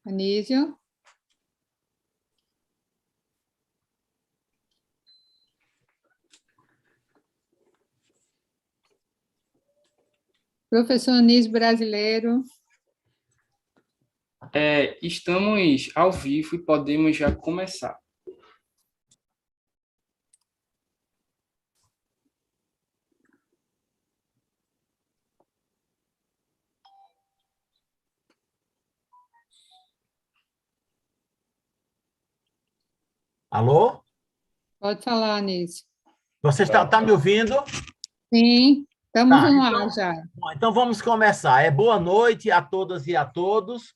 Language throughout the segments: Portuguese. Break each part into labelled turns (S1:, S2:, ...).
S1: Anísio. Professor Anísio Brasileiro.
S2: Estamos ao vivo e podemos já começar.
S3: Alô?
S1: Pode falar, Anísio.
S3: Você está me ouvindo?
S1: Sim, estamos no ar já.
S3: Então vamos começar. Boa noite a todas e a todos.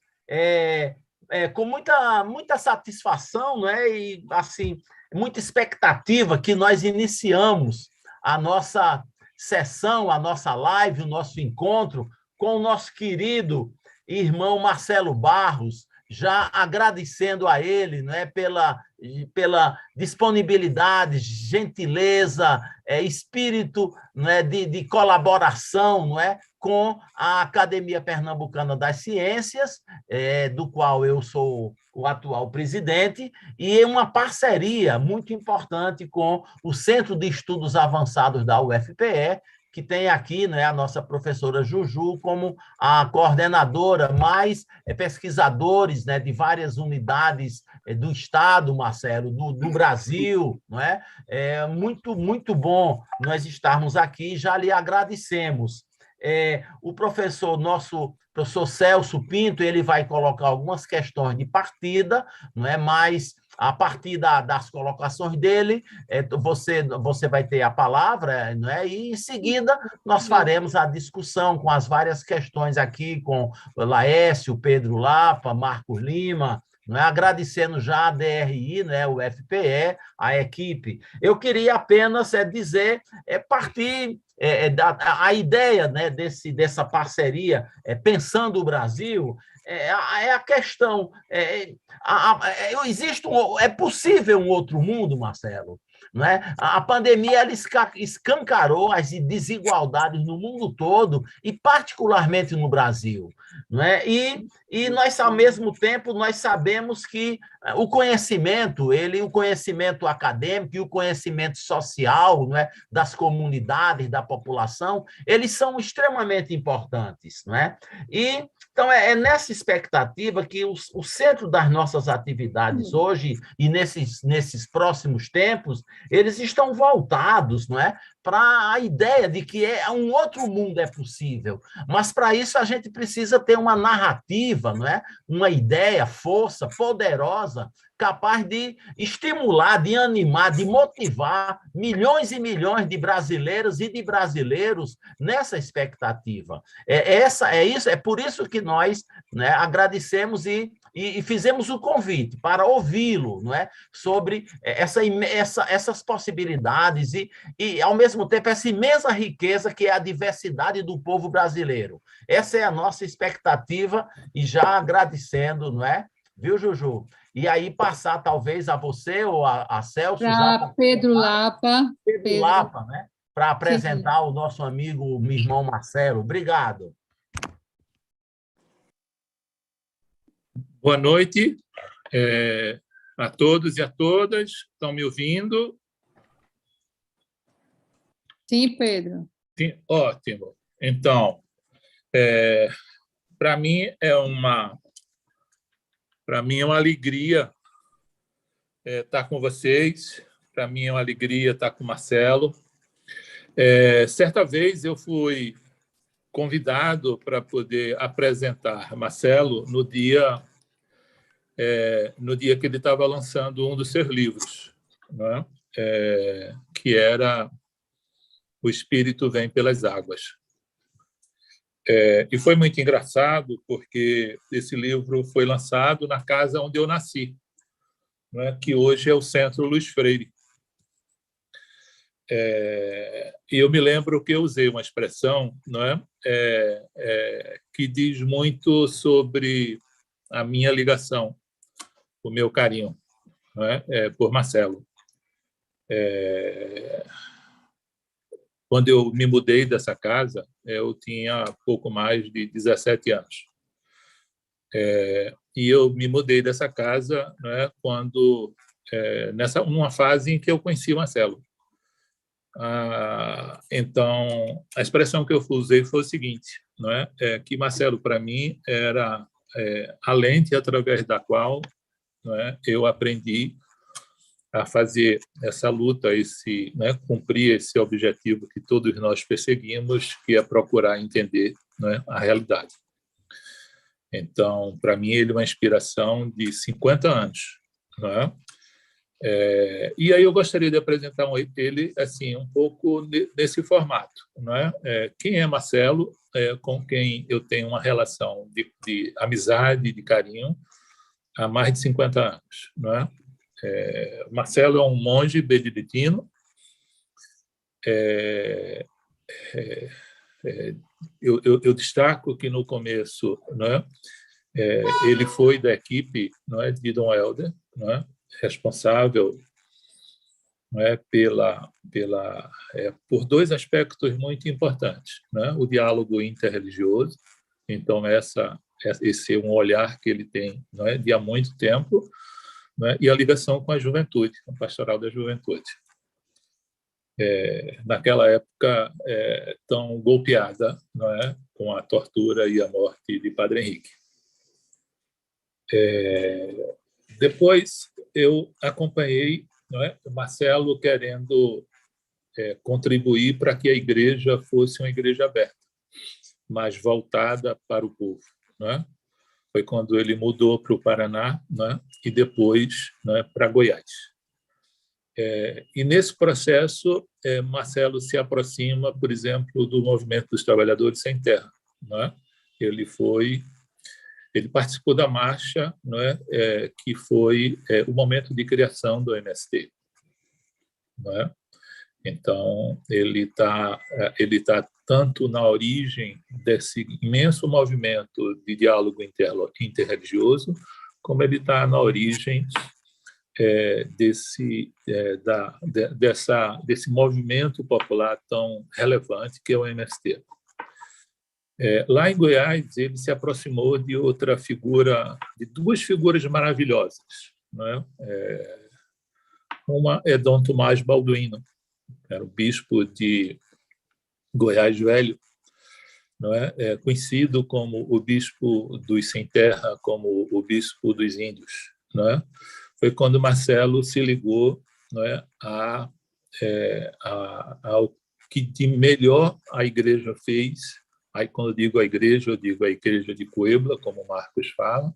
S3: Com muita satisfação, né? E assim, muita expectativa que nós iniciamos a nossa sessão, a nossa live, o nosso encontro com o nosso querido irmão Marcelo Barros, já agradecendo a ele, né, pela disponibilidade, gentileza, espírito, né, de colaboração, não é, com a Academia Pernambucana das Ciências, do qual eu sou o atual presidente, e uma parceria muito importante com o Centro de Estudos Avançados da UFPE, que tem aqui, né, a nossa professora Juju como a coordenadora, mais pesquisadores, né, de várias unidades do Estado, Marcelo, do Brasil. Não é? Muito bom nós estarmos aqui, já lhe agradecemos. O nosso professor Celso Pinto, ele vai colocar algumas questões de partida, não é? Mas a partir das colocações dele, você vai ter a palavra, não é? E, em seguida, nós faremos a discussão com as várias questões aqui, com o Laércio, Pedro Lapa, Marcos Lima, não é? Agradecendo já a DRI, né? O FPE, a equipe. Eu queria apenas partir a ideia, né, dessa parceria, pensando o Brasil, a questão. É possível um outro mundo, Marcelo? Não é? A pandemia ela escancarou as desigualdades no mundo todo e particularmente no Brasil. Não é? E nós, ao mesmo tempo, nós sabemos que o conhecimento acadêmico e o conhecimento social, não é, das comunidades, da população, eles são extremamente importantes. Não é? Então, é nessa expectativa que o centro das nossas atividades hoje e nesses próximos tempos, eles estão voltados, não é, para a ideia de que um outro mundo é possível. Mas, para isso, a gente precisa ter uma narrativa, não é? Uma ideia, força, poderosa, capaz de estimular, de animar, de motivar milhões e milhões de brasileiras e de brasileiros nessa expectativa. É por isso que nós, né, agradecemos e fizemos o convite para ouvi-lo, não é, sobre essas possibilidades e, ao mesmo tempo, essa imensa riqueza que é a diversidade do povo brasileiro. Essa é a nossa expectativa e já agradecendo, não é? Viu, Juju? E aí passar, talvez, a você ou a Celso...
S1: Para Pedro Lapa.
S3: Pedro Lapa, né? Para apresentar o nosso amigo, o irmão Marcelo. Obrigado.
S4: Boa noite a todos e a todas. Estão me ouvindo?
S1: Sim, Pedro.
S4: Sim, ótimo. Então, para mim é uma alegria estar com vocês. Para mim é uma alegria estar com o Marcelo. Certa vez eu fui convidado para poder apresentar Marcelo no dia que ele estava lançando um dos seus livros, né? Que era O Espírito Vem pelas Águas. E foi muito engraçado, porque esse livro foi lançado na casa onde eu nasci, né? Que hoje é o Centro Luiz Freire. E eu me lembro que eu usei uma expressão, não é? Que diz muito sobre a minha ligação, o meu carinho, não é? Por Marcelo. Quando eu me mudei dessa casa, eu tinha pouco mais de 17 anos. e eu me mudei dessa casa, né, quando numa fase em que eu conheci o Marcelo. Então, a expressão que eu usei foi o seguinte, não é? Que Marcelo, para mim, era a lente através da qual, não é, eu aprendi a fazer essa luta, cumprir esse objetivo que todos nós perseguimos, que é procurar entender, não é, a realidade. Então, para mim, ele é uma inspiração de 50 anos, não é? E aí eu gostaria de apresentar ele assim um pouco nesse formato, não é? Quem é Marcelo, com quem eu tenho uma relação de amizade, de carinho há mais de 50 anos, não é? Marcelo é um monge beneditino. Eu destaco que no começo, não é? Ele foi da equipe, não é, de Dom Helder, não é, responsável, não é, por dois aspectos muito importantes, né? O diálogo interreligioso. Então esse é um olhar que ele tem, não é, de há muito tempo, não é, e a ligação com a juventude, com a pastoral da juventude. Naquela época tão golpeada, não é, com a tortura e a morte de Padre Henrique. Depois eu acompanhei, não é, Marcelo querendo contribuir para que a igreja fosse uma igreja aberta, mas voltada para o povo, não é? Foi quando ele mudou para o Paraná, não é? E depois, não é, para Goiás. E nesse processo, Marcelo se aproxima, por exemplo, do movimento dos trabalhadores sem terra, não é? Ele participou da marcha, não é? Que foi o momento de criação do MST, não é? Então ele tá tanto na origem desse imenso movimento de diálogo interreligioso, como ele está na origem desse movimento popular tão relevante que é o MST. Lá em Goiás, ele se aproximou de outra figura, de duas figuras maravilhosas, não é? Uma é Dom Tomás Balduino, era o bispo de Goiás Velho, não é? Conhecido como o bispo dos sem terra, como o bispo dos índios, não é? Foi quando Marcelo se ligou, não é, ao que de melhor a igreja fez. Aí, quando eu digo a igreja de Puebla, como o Marcos fala,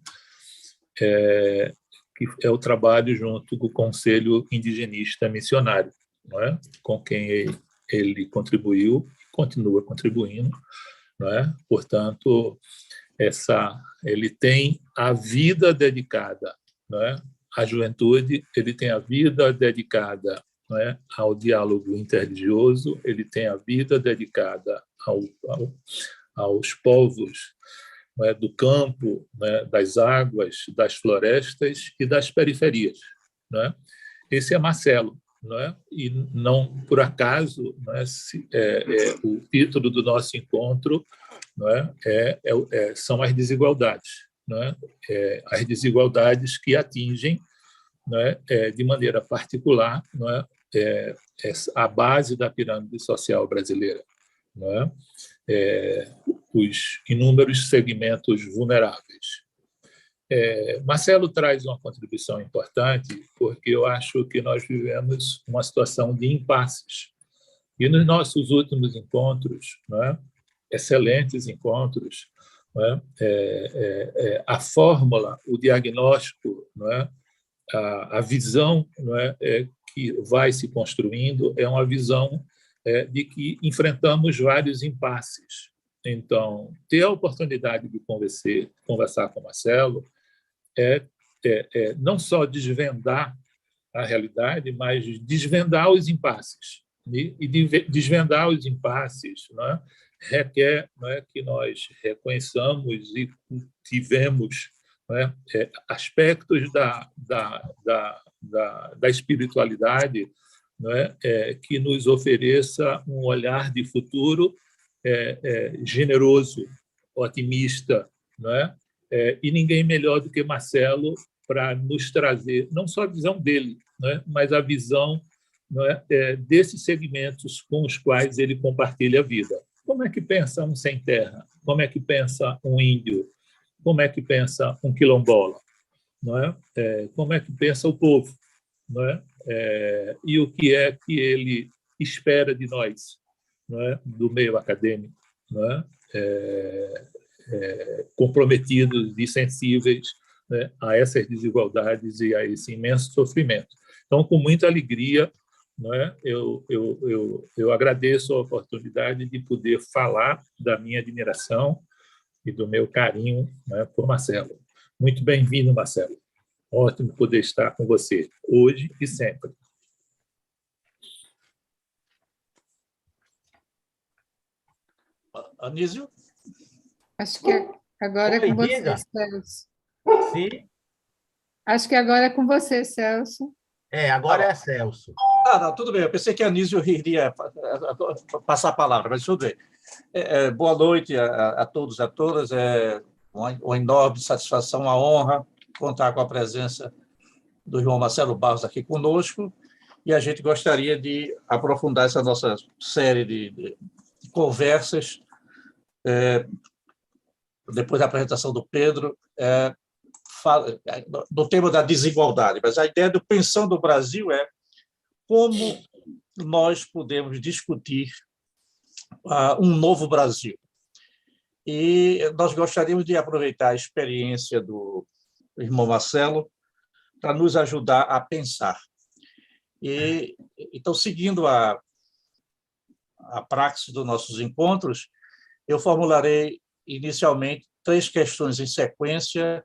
S4: que é o trabalho junto com o Conselho Indigenista Missionário, não é? Com quem ele contribuiu, continua contribuindo, não é? Portanto, ele tem a vida dedicada, não é, à juventude, ele tem a vida dedicada, não é, ao diálogo interreligioso, ele tem a vida dedicada aos povos, não é, do campo, não é, das águas, das florestas e das periferias, não é? Esse é Marcelo, não é? E não por acaso, não é, o título do nosso encontro, não é, são as desigualdades, não é? As desigualdades que atingem, não é, de maneira particular, não é, a base da pirâmide social brasileira, não é? Os inúmeros segmentos vulneráveis. Marcelo traz uma contribuição importante porque eu acho que nós vivemos uma situação de impasses. E nos nossos últimos encontros, não é, excelentes encontros, não é, a fórmula, o diagnóstico, não é, a visão, não é, que vai se construindo é uma visão de que enfrentamos vários impasses. Então, ter a oportunidade de conversar com Marcelo não só desvendar a realidade, mas desvendar os impasses. E desvendar os impasses, não é, requer, não é, que nós reconheçamos e cultivemos, não é, aspectos da espiritualidade, não é, que nos ofereça um olhar de futuro generoso, otimista, não é? E ninguém melhor do que Marcelo para nos trazer não só a visão dele, né, mas a visão, né, desses segmentos com os quais ele compartilha a vida. Como é que pensa um sem terra? Como é que pensa um índio? Como é que pensa um quilombola? Não é? Como é que pensa o povo? Não é? E o que é que ele espera de nós, não é? Do meio acadêmico, não é? Comprometidos e sensíveis, né, a essas desigualdades e a esse imenso sofrimento. Então, com muita alegria, né, eu agradeço a oportunidade de poder falar da minha admiração e do meu carinho, né, por Marcelo. Muito bem-vindo, Marcelo. Ótimo poder estar com você, hoje e sempre.
S5: Anísio?
S1: Acho que agora é
S3: Oi,
S1: com você,
S3: diga.
S1: Celso.
S3: Sim.
S1: Acho que agora é com você, Celso.
S3: Agora é Celso.
S5: Não, tudo bem. Eu pensei que a Anísio iria passar a palavra, mas tudo bem. Boa noite a todos e a todas. É uma enorme satisfação, uma honra contar com a presença do irmão Marcelo Barros aqui conosco, e a gente gostaria de aprofundar essa nossa série de conversas, depois da apresentação do Pedro, do tema da desigualdade. Mas a ideia do Pensando o Brasil é como nós podemos discutir um novo Brasil. E nós gostaríamos de aproveitar a experiência do irmão Marcelo para nos ajudar a pensar. Então, seguindo a praxis dos nossos encontros, eu formularei inicialmente 3 questões em sequência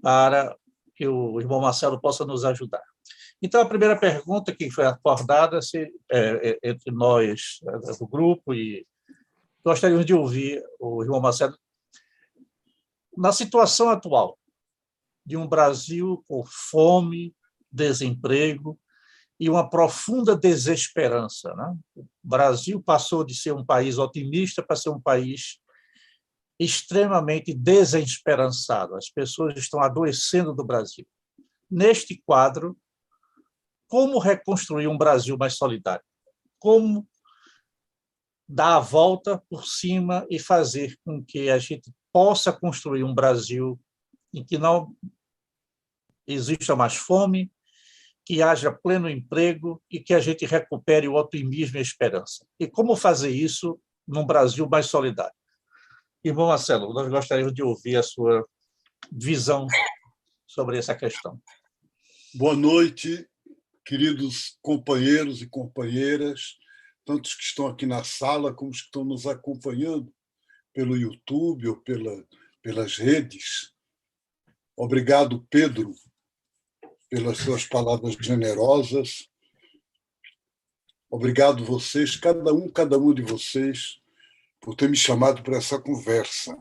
S5: para que o irmão Marcelo possa nos ajudar. Então, a primeira pergunta que foi acordada entre nós, do grupo, e gostaríamos de ouvir o irmão Marcelo, na situação atual de um Brasil com fome, desemprego e uma profunda desesperança, né? O Brasil passou de ser um país otimista para ser um país extremamente desesperançado. As pessoas estão adoecendo do Brasil. Neste quadro, como reconstruir um Brasil mais solidário? Como dar a volta por cima e fazer com que a gente possa construir um Brasil em que não exista mais fome, que haja pleno emprego e que a gente recupere o otimismo e a esperança. E como fazer isso num Brasil mais solidário? Irmão Marcelo, nós gostaríamos de ouvir a sua visão sobre essa questão.
S6: Boa noite, queridos companheiros e companheiras, tantos que estão aqui na sala como os que estão nos acompanhando pelo YouTube ou pelas redes. Obrigado, Pedro, pelas suas palavras generosas. Obrigado vocês, cada um de vocês, por ter me chamado para essa conversa.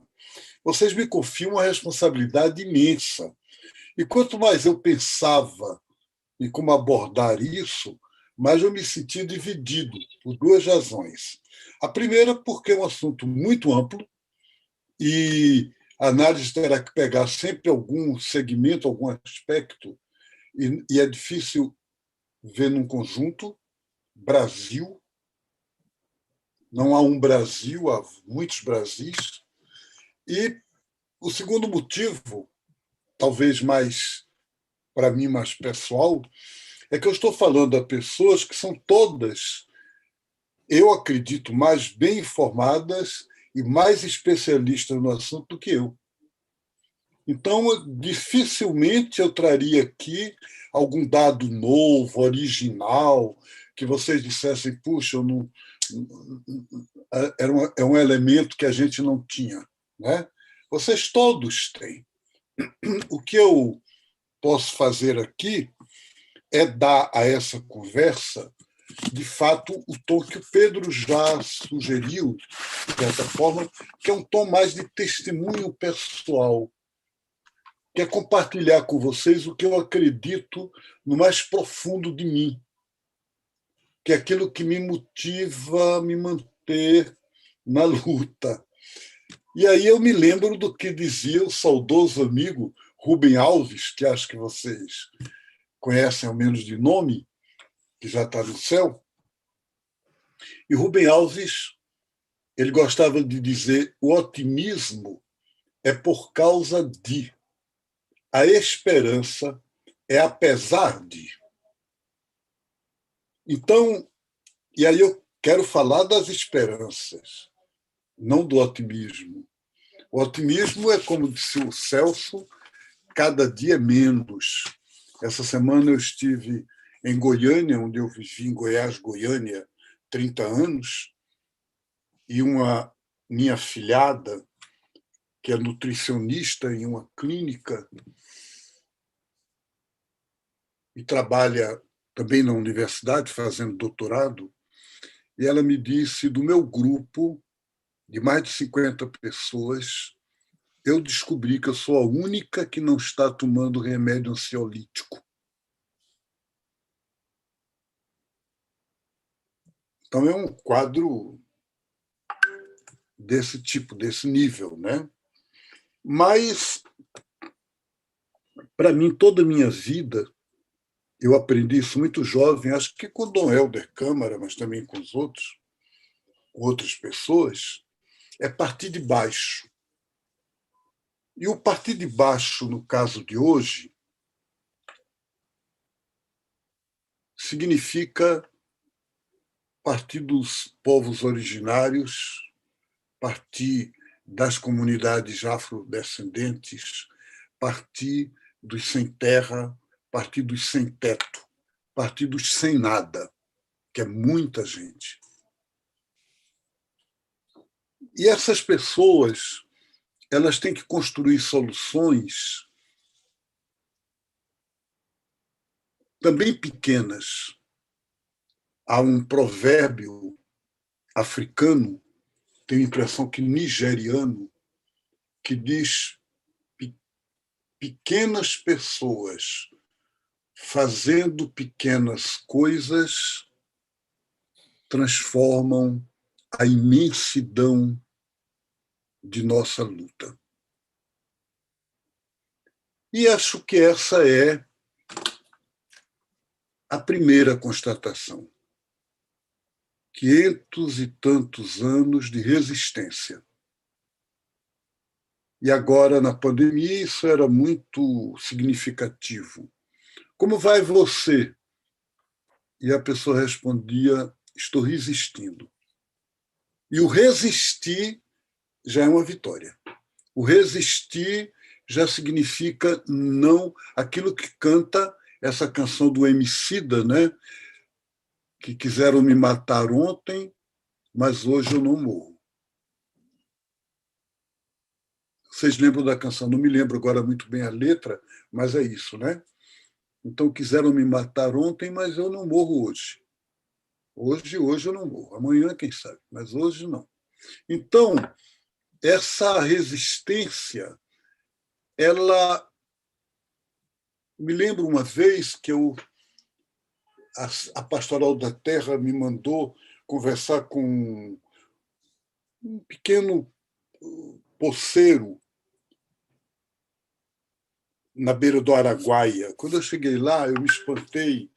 S6: Vocês me confiam uma responsabilidade imensa. E quanto mais eu pensava em como abordar isso, mais eu me senti dividido, por 2 razões. A primeira, porque é um assunto muito amplo e a análise terá que pegar sempre algum segmento, algum aspecto, e é difícil ver num conjunto. Brasil, não há um Brasil, há muitos Brasis. E o segundo motivo, talvez mais, para mim, mais pessoal, é que eu estou falando a pessoas que são todas, eu acredito, mais bem informadas e mais especialistas no assunto do que eu. Então, dificilmente eu traria aqui algum dado novo, original, que vocês dissessem, puxa, é um elemento que a gente não tinha, né? Vocês todos têm. O que eu posso fazer aqui é dar a essa conversa, de fato, o tom que o Pedro já sugeriu, de certa forma, que é um tom mais de testemunho pessoal, que é compartilhar com vocês o que eu acredito no mais profundo de mim, que é aquilo que me motiva a me manter na luta. E aí eu me lembro do que dizia o saudoso amigo Rubem Alves, que acho que vocês conhecem ao menos de nome, que já está no céu. E Rubem Alves, ele gostava de dizer: o otimismo é por causa de, a esperança é apesar de. Então, e aí eu quero falar das esperanças, não do otimismo. O otimismo é, como disse o Celso, cada dia menos. Essa semana eu estive em Goiânia, onde eu vivi em Goiás, Goiânia, 30 anos, e uma minha afilhada, que é nutricionista em uma clínica e trabalha também na universidade, fazendo doutorado, e ela me disse: do meu grupo, de mais de 50 pessoas, eu descobri que eu sou a única que não está tomando remédio ansiolítico. Então, é um quadro desse tipo, desse nível, né? Mas, para mim, toda a minha vida, eu aprendi isso muito jovem, acho que com o Dom Helder Câmara, mas também com os outros, com outras pessoas, é partir de baixo. E o partir de baixo, no caso de hoje, significa partir dos povos originários, partir das comunidades afrodescendentes, partir dos sem terra, partir dos sem teto, partir dos sem nada, que é muita gente. E essas pessoas, elas têm que construir soluções também pequenas. Há um provérbio africano, tenho a impressão que nigeriano, que diz: pequenas pessoas fazendo pequenas coisas transformam a imensidão de nossa luta. E acho que essa é a primeira constatação. 500 e tantos anos de resistência. E agora, na pandemia, isso era muito significativo. Como vai você? E a pessoa respondia: estou resistindo. E o resistir já é uma vitória. O resistir já significa não aquilo que canta essa canção do Emicida, né? Que quiseram me matar ontem, mas hoje eu não morro. Vocês lembram da canção? Não me lembro agora muito bem a letra, mas é isso, né? Então, quiseram me matar ontem, mas eu não morro hoje. Hoje eu não morro. Amanhã, quem sabe, mas hoje não. Então, essa resistência, ela... Me lembro uma vez que a Pastoral da Terra me mandou conversar com um pequeno poceiro na beira do Araguaia. Quando eu cheguei lá, eu me espantei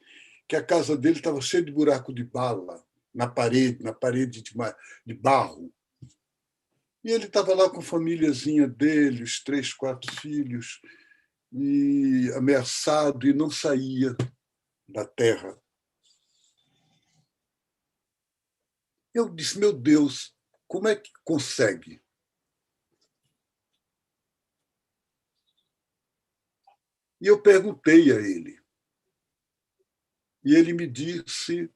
S6: que a casa dele estava cheia de buraco de bala na parede de barro. E ele estava lá com a famíliazinha dele, os 3, 4 filhos, e ameaçado, e não saía da terra. Eu disse: meu Deus, como é que consegue? E eu perguntei a ele. E ele me disse,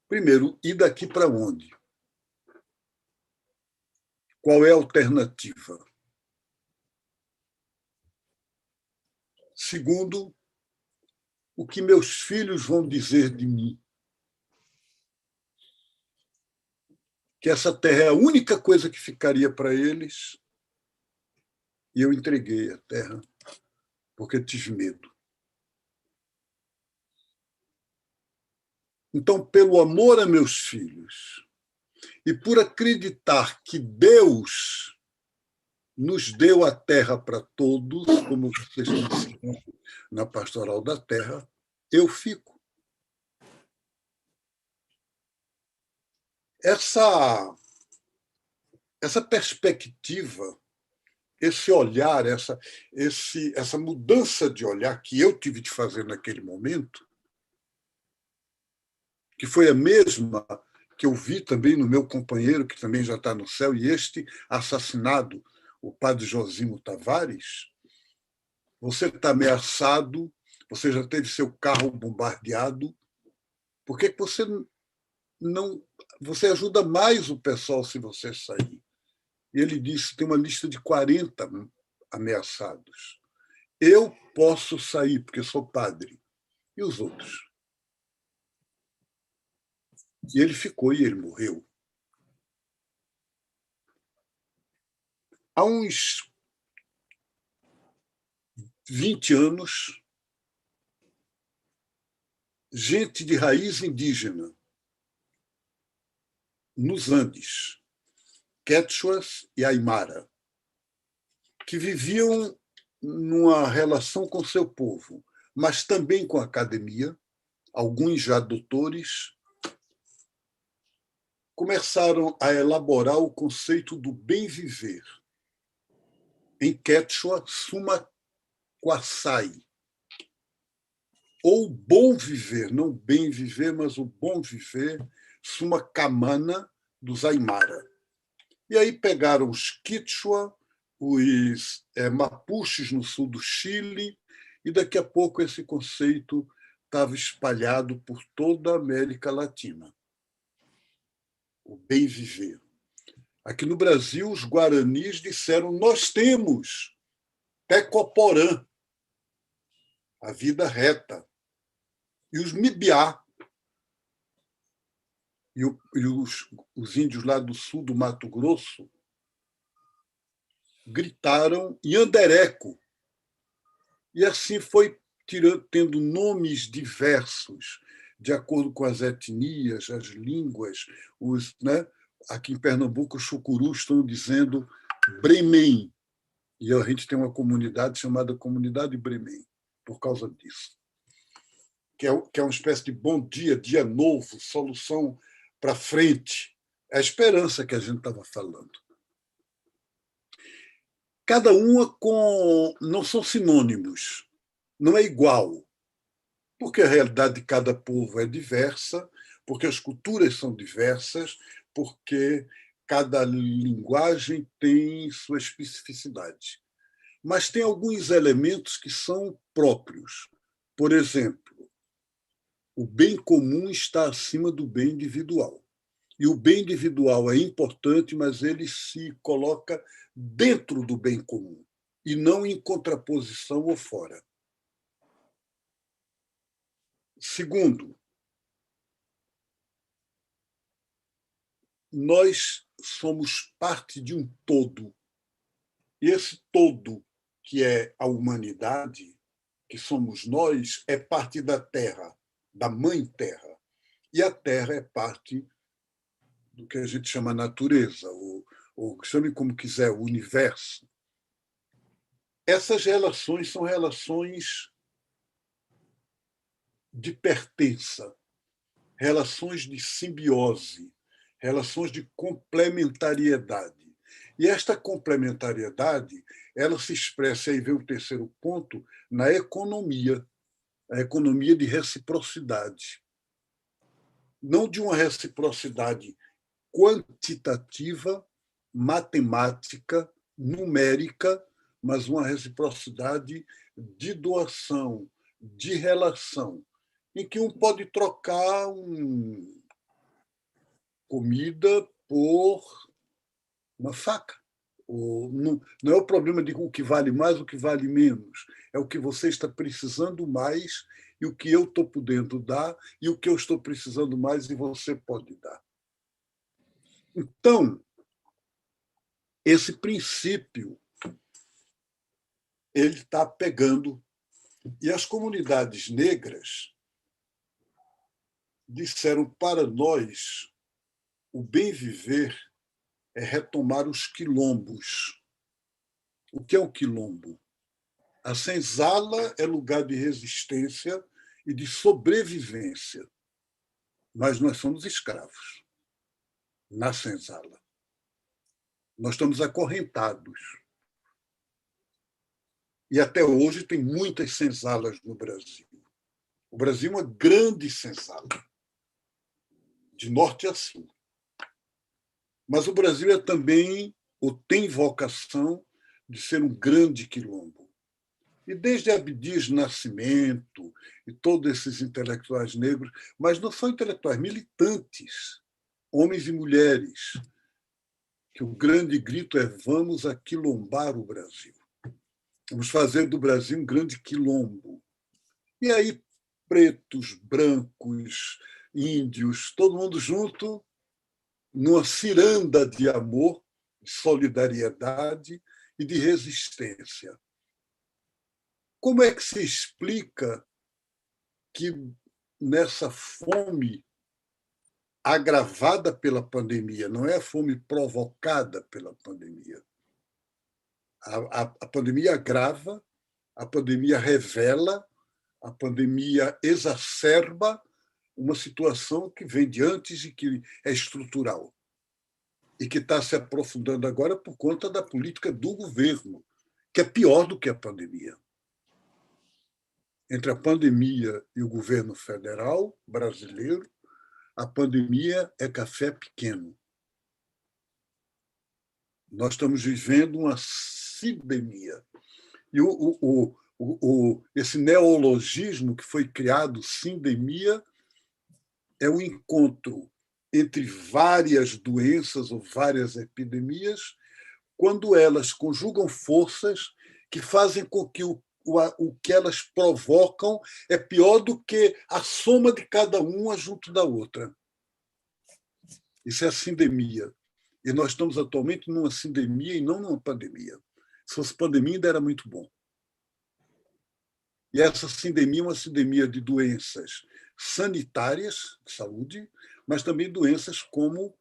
S6: primeiro: e daqui para onde? Qual é a alternativa? Segundo, o que meus filhos vão dizer de mim? Que essa terra é a única coisa que ficaria para eles, e eu entreguei a terra porque tive medo. Então, pelo amor a meus filhos e por acreditar que Deus nos deu a terra para todos, como vocês estão ensinando na Pastoral da Terra, eu fico. Essa perspectiva, esse olhar, essa mudança de olhar que eu tive de fazer naquele momento, que foi a mesma que eu vi também no meu companheiro, que também já está no céu, e este assassinado, o padre Josimo Tavares. Você está ameaçado, você já teve seu carro bombardeado, por que você não... Você ajuda mais o pessoal se você sair. E ele disse, tem uma lista de 40 ameaçados. Eu posso sair, porque sou padre. E os outros? E ele ficou e ele morreu. Há uns 20 anos, gente de raiz indígena, nos Andes, quechuas e aimara, que viviam numa relação com seu povo, mas também com a academia, alguns já doutores, começaram a elaborar o conceito do bem viver. Em quechua, suma quasai, ou bom viver, não bem viver, mas o bom viver, suma camana dos aimara. E aí pegaram os quichua, os mapuches no sul do Chile, e daqui a pouco esse conceito estava espalhado por toda a América Latina. O bem viver. Aqui no Brasil, os guaranis disseram, nós temos Tecoporã, a vida reta. E os Mibiá, e os índios lá do sul do Mato Grosso, gritaram Yandereco. E assim foi tendo nomes diversos, de acordo com as etnias, as línguas. Aqui em Pernambuco, os chucurus estão dizendo Bremém. E a gente tem uma comunidade chamada Comunidade Bremém, por causa disso. Que é uma espécie de bom dia, dia novo, solução para frente. É a esperança que a gente estava falando. Cada uma não são sinônimos, não é igual, porque a realidade de cada povo é diversa, porque as culturas são diversas, porque cada linguagem tem sua especificidade. Mas tem alguns elementos que são próprios. Por exemplo, o bem comum está acima do bem individual. E o bem individual é importante, mas ele se coloca dentro do bem comum e não em contraposição ou fora. Segundo, nós somos parte de um todo. E esse todo, que é a humanidade, que somos nós, é parte da Terra, da Mãe Terra. E a Terra é parte do que a gente chama natureza, ou chame como quiser, o universo. Essas relações são relações de pertença, relações de simbiose, relações de complementariedade. E esta complementariedade, ela se expressa, aí vem o terceiro ponto, na economia, a economia de reciprocidade. Não de uma reciprocidade quantitativa, matemática, numérica, mas uma reciprocidade de doação, de relação, em que um pode trocar comida por uma faca. Não é o problema de o que vale mais, o que vale menos. É o que você está precisando mais e o que eu estou podendo dar e o que eu estou precisando mais e você pode dar. Então, esse princípio ele está pegando. E as comunidades negras disseram para nós o bem viver é retomar os quilombos. O que é o quilombo? A senzala é lugar de resistência e de sobrevivência, mas nós somos escravos na senzala. Nós estamos acorrentados. E até hoje tem muitas senzalas no Brasil. O Brasil é uma grande senzala, de norte a sul. Mas o Brasil é também, ou tem vocação, de ser um grande quilombo. E desde Abdias Nascimento e todos esses intelectuais negros, mas não são intelectuais, militantes, homens e mulheres, que o grande grito é: vamos aquilombar o Brasil. Vamos fazer do Brasil um grande quilombo. E aí, pretos, brancos, índios, todo mundo junto, numa ciranda de amor, de solidariedade e de resistência. Como é que se explica que, nessa fome agravada pela pandemia, não é a fome provocada pela pandemia, a pandemia agrava, a pandemia revela, a pandemia exacerba uma situação que vem de antes e que é estrutural e que está se aprofundando agora por conta da política do governo, que é pior do que a pandemia. Entre a pandemia e o governo federal brasileiro, a pandemia é café pequeno. Nós estamos vivendo uma sindemia. E esse neologismo que foi criado, sindemia, é o encontro entre várias doenças ou várias epidemias, quando elas conjugam forças que fazem com que o que elas provocam é pior do que a soma de cada uma junto da outra. Isso é a sindemia. E nós estamos atualmente numa sindemia e não numa pandemia. Se fosse pandemia, ainda era muito bom. E essa sindemia é uma sindemia de doenças sanitárias, de saúde, mas também doenças como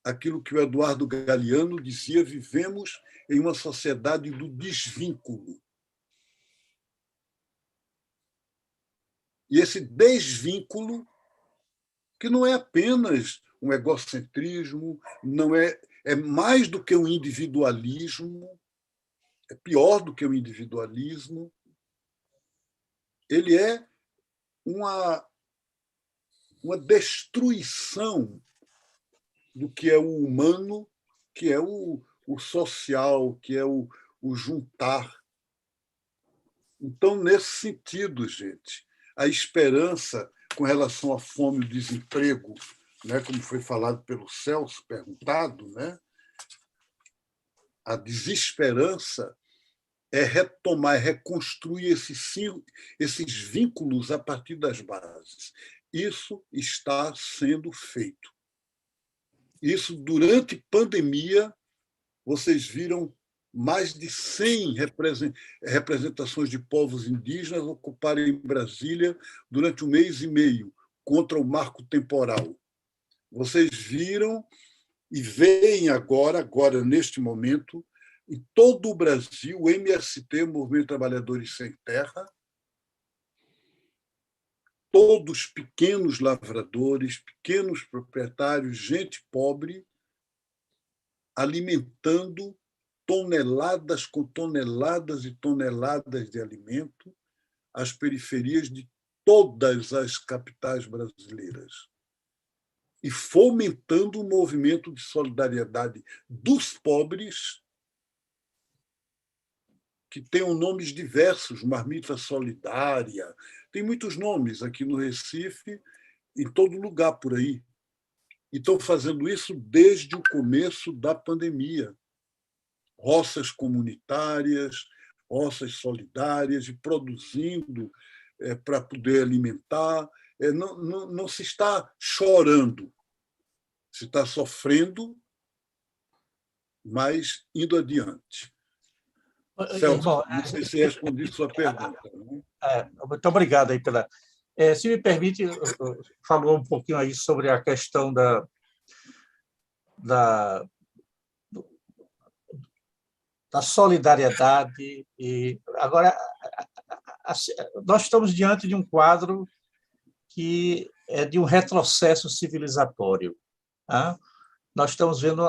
S6: aquilo que o Eduardo Galeano dizia: vivemos em uma sociedade do desvínculo. E esse desvínculo, que não é apenas um egocentrismo, não é mais do que um individualismo, é pior do que o individualismo, ele é uma destruição do que é o humano, que é o social, que é o juntar. Então, nesse sentido, gente, a esperança com relação à fome e ao desemprego, né, como foi falado pelo Celso, perguntado, né, a desesperança é retomar, é reconstruir esses vínculos a partir das bases. Isso está sendo feito. Isso, durante a pandemia, vocês viram mais de 100 representações de povos indígenas ocuparem Brasília durante 1 mês e meio, contra o marco temporal. Vocês viram e veem agora, neste momento, em todo o Brasil, o MST, Movimento de Trabalhadores Sem Terra, todos pequenos lavradores, pequenos proprietários, gente pobre, alimentando toneladas com toneladas e toneladas de alimento às periferias de todas as capitais brasileiras. E fomentando o movimento de solidariedade dos pobres, que tem nomes diversos, Marmita Solidária, tem muitos nomes aqui no Recife, em todo lugar por aí. E estão fazendo isso desde o começo da pandemia. Roças comunitárias, roças solidárias, e produzindo para poder alimentar. Não se está chorando, se está sofrendo, mas indo adiante. Celso, não sei se respondi sua pergunta.
S5: Muito obrigado aí pela. Se me permite, falou um pouquinho aí sobre a questão da da solidariedade. E agora, nós estamos diante de um quadro que é de um retrocesso civilizatório. Tá? Nós estamos vendo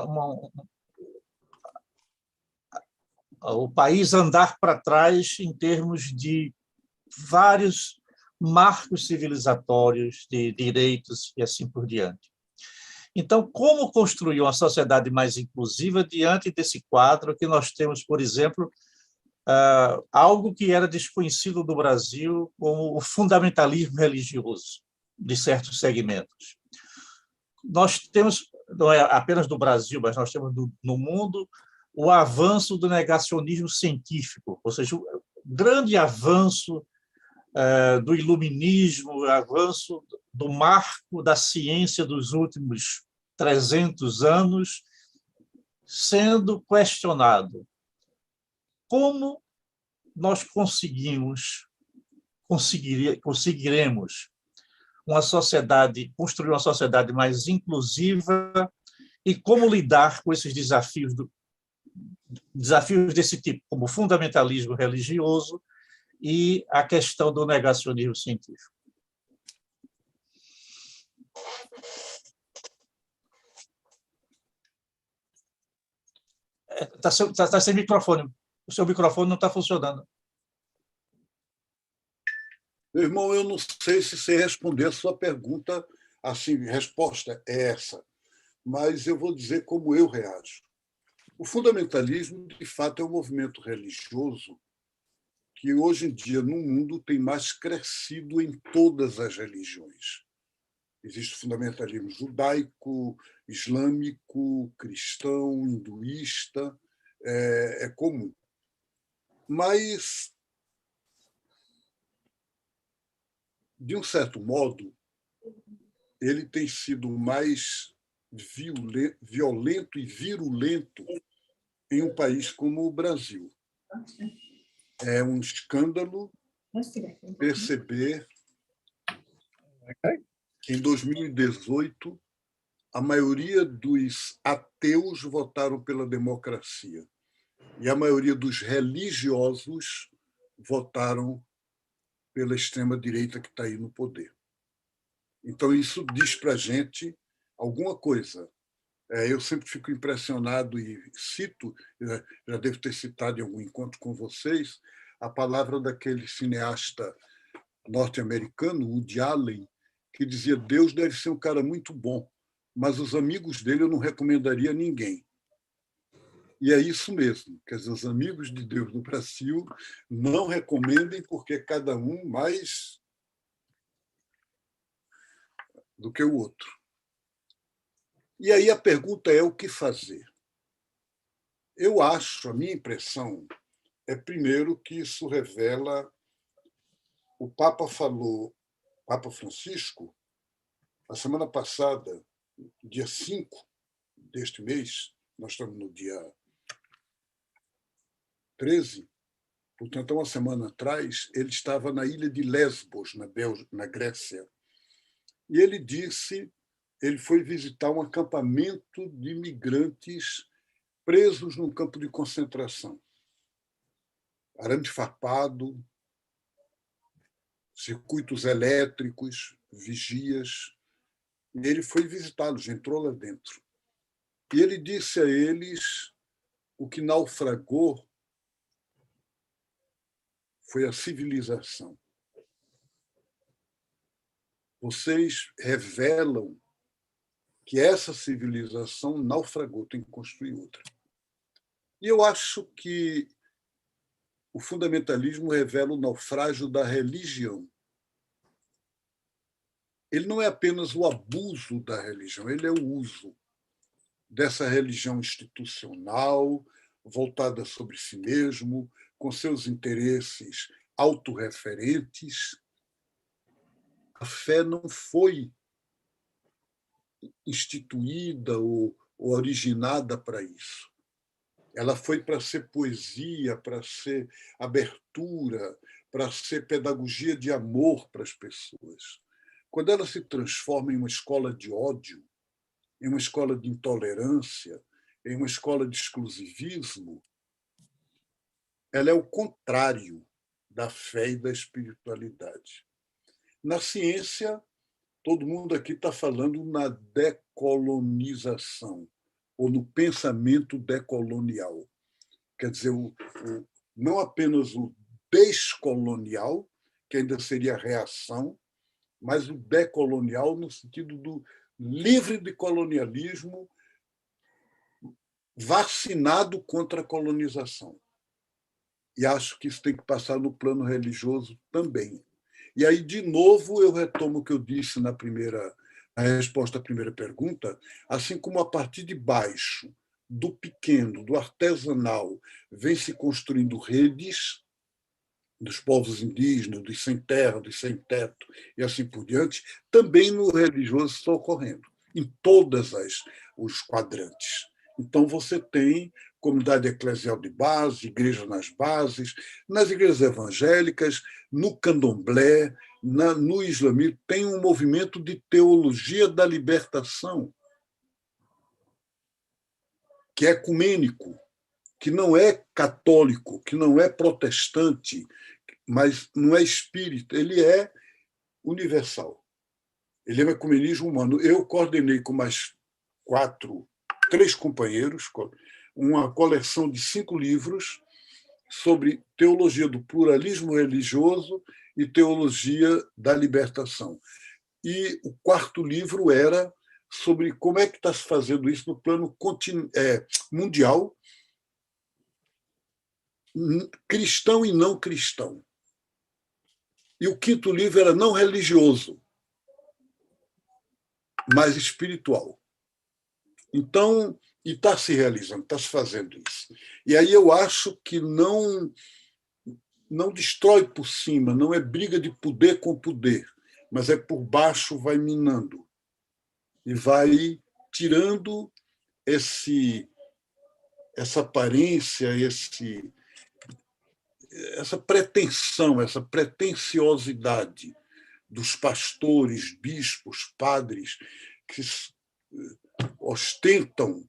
S5: o país andar para trás em termos de vários marcos civilizatórios, de direitos e assim por diante. Então, como construir uma sociedade mais inclusiva diante desse quadro que nós temos, por exemplo, algo que era desconhecido do Brasil como o fundamentalismo religioso de certos segmentos. Nós temos, não é apenas do Brasil, mas nós temos no mundo o avanço do negacionismo científico, ou seja, o grande avanço do iluminismo, o avanço do marco da ciência dos últimos 300 anos sendo questionado. Como nós conseguiremos uma sociedade, construir uma sociedade mais inclusiva e como lidar com esses desafios desse tipo, como o fundamentalismo religioso e a questão do negacionismo científico. Está sem microfone. O seu microfone não está funcionando.
S6: Meu irmão, eu não sei se sei responder a sua pergunta assim, resposta é essa, mas eu vou dizer como eu reajo. O fundamentalismo, de fato, é um movimento religioso que hoje em dia no mundo tem mais crescido em todas as religiões. Existe o fundamentalismo judaico, islâmico, cristão, hinduísta, é comum. Mas, de um certo modo, ele tem sido mais violento e virulento em um país como o Brasil. É um escândalo perceber que, em 2018, a maioria dos ateus votaram pela democracia e a maioria dos religiosos votaram pela extrema-direita que está aí no poder. Então, isso diz para a gente alguma coisa. Eu sempre fico impressionado e cito, já devo ter citado em algum encontro com vocês, a palavra daquele cineasta norte-americano, Woody Allen, que dizia: Deus deve ser um cara muito bom, mas os amigos dele eu não recomendaria a ninguém. E é isso mesmo, quer dizer, os amigos de Deus no Brasil não recomendem, porque cada um mais do que o outro. E aí a pergunta é: o que fazer? Eu acho, a minha impressão é, primeiro, que isso revela. O Papa falou, Papa Francisco, a semana passada, dia 5 deste mês, nós estamos no dia 13, portanto, há uma semana atrás, ele estava na ilha de Lesbos, na Grécia. E ele disse, ele foi visitar um acampamento de imigrantes presos num campo de concentração. Arame farpado, circuitos elétricos, vigias. E ele foi visitá-los, entrou lá dentro. E ele disse a eles: o que naufragou foi a civilização. Vocês revelam que essa civilização naufragou, tem que construir outra. E eu acho que o fundamentalismo revela o naufrágio da religião. Ele não é apenas o abuso da religião, ele é o uso dessa religião institucional, voltada sobre si mesmo, com seus interesses autorreferentes. A fé não foi instituída ou originada para isso. Ela foi para ser poesia, para ser abertura, para ser pedagogia de amor para as pessoas. Quando ela se transforma em uma escola de ódio, em uma escola de intolerância, em uma escola de exclusivismo, ela é o contrário da fé e da espiritualidade. Na ciência, todo mundo aqui está falando na decolonização, ou no pensamento decolonial. Quer dizer, não apenas o descolonial, que ainda seria a reação, mas o decolonial no sentido do livre de colonialismo, vacinado contra a colonização. E acho que isso tem que passar no plano religioso também. E aí, de novo, eu retomo o que eu disse na resposta à primeira pergunta, assim como a partir de baixo, do pequeno, do artesanal, vem se construindo redes dos povos indígenas, dos sem terra, dos sem teto, e assim por diante, também no religioso está ocorrendo, em todos os quadrantes. Então, você tem comunidade eclesial de base, igreja nas bases, nas igrejas evangélicas, no candomblé, no islamismo, tem um movimento de teologia da libertação, que é ecumênico, que não é católico, que não é protestante, mas não é espírita, ele é universal. Ele é um ecumenismo humano. Eu coordenei com mais 3 companheiros, uma coleção de 5 livros sobre teologia do pluralismo religioso e teologia da libertação. E o 4º livro era sobre como é que está se fazendo isso no plano mundial, cristão e não cristão. E o 5º livro era não religioso, mas espiritual. Então, e está se realizando, está se fazendo isso. E aí eu acho que não destrói por cima, não é briga de poder com poder, mas é por baixo, vai minando e vai tirando essa aparência, essa pretensão, essa pretensiosidade dos pastores, bispos, padres que ostentam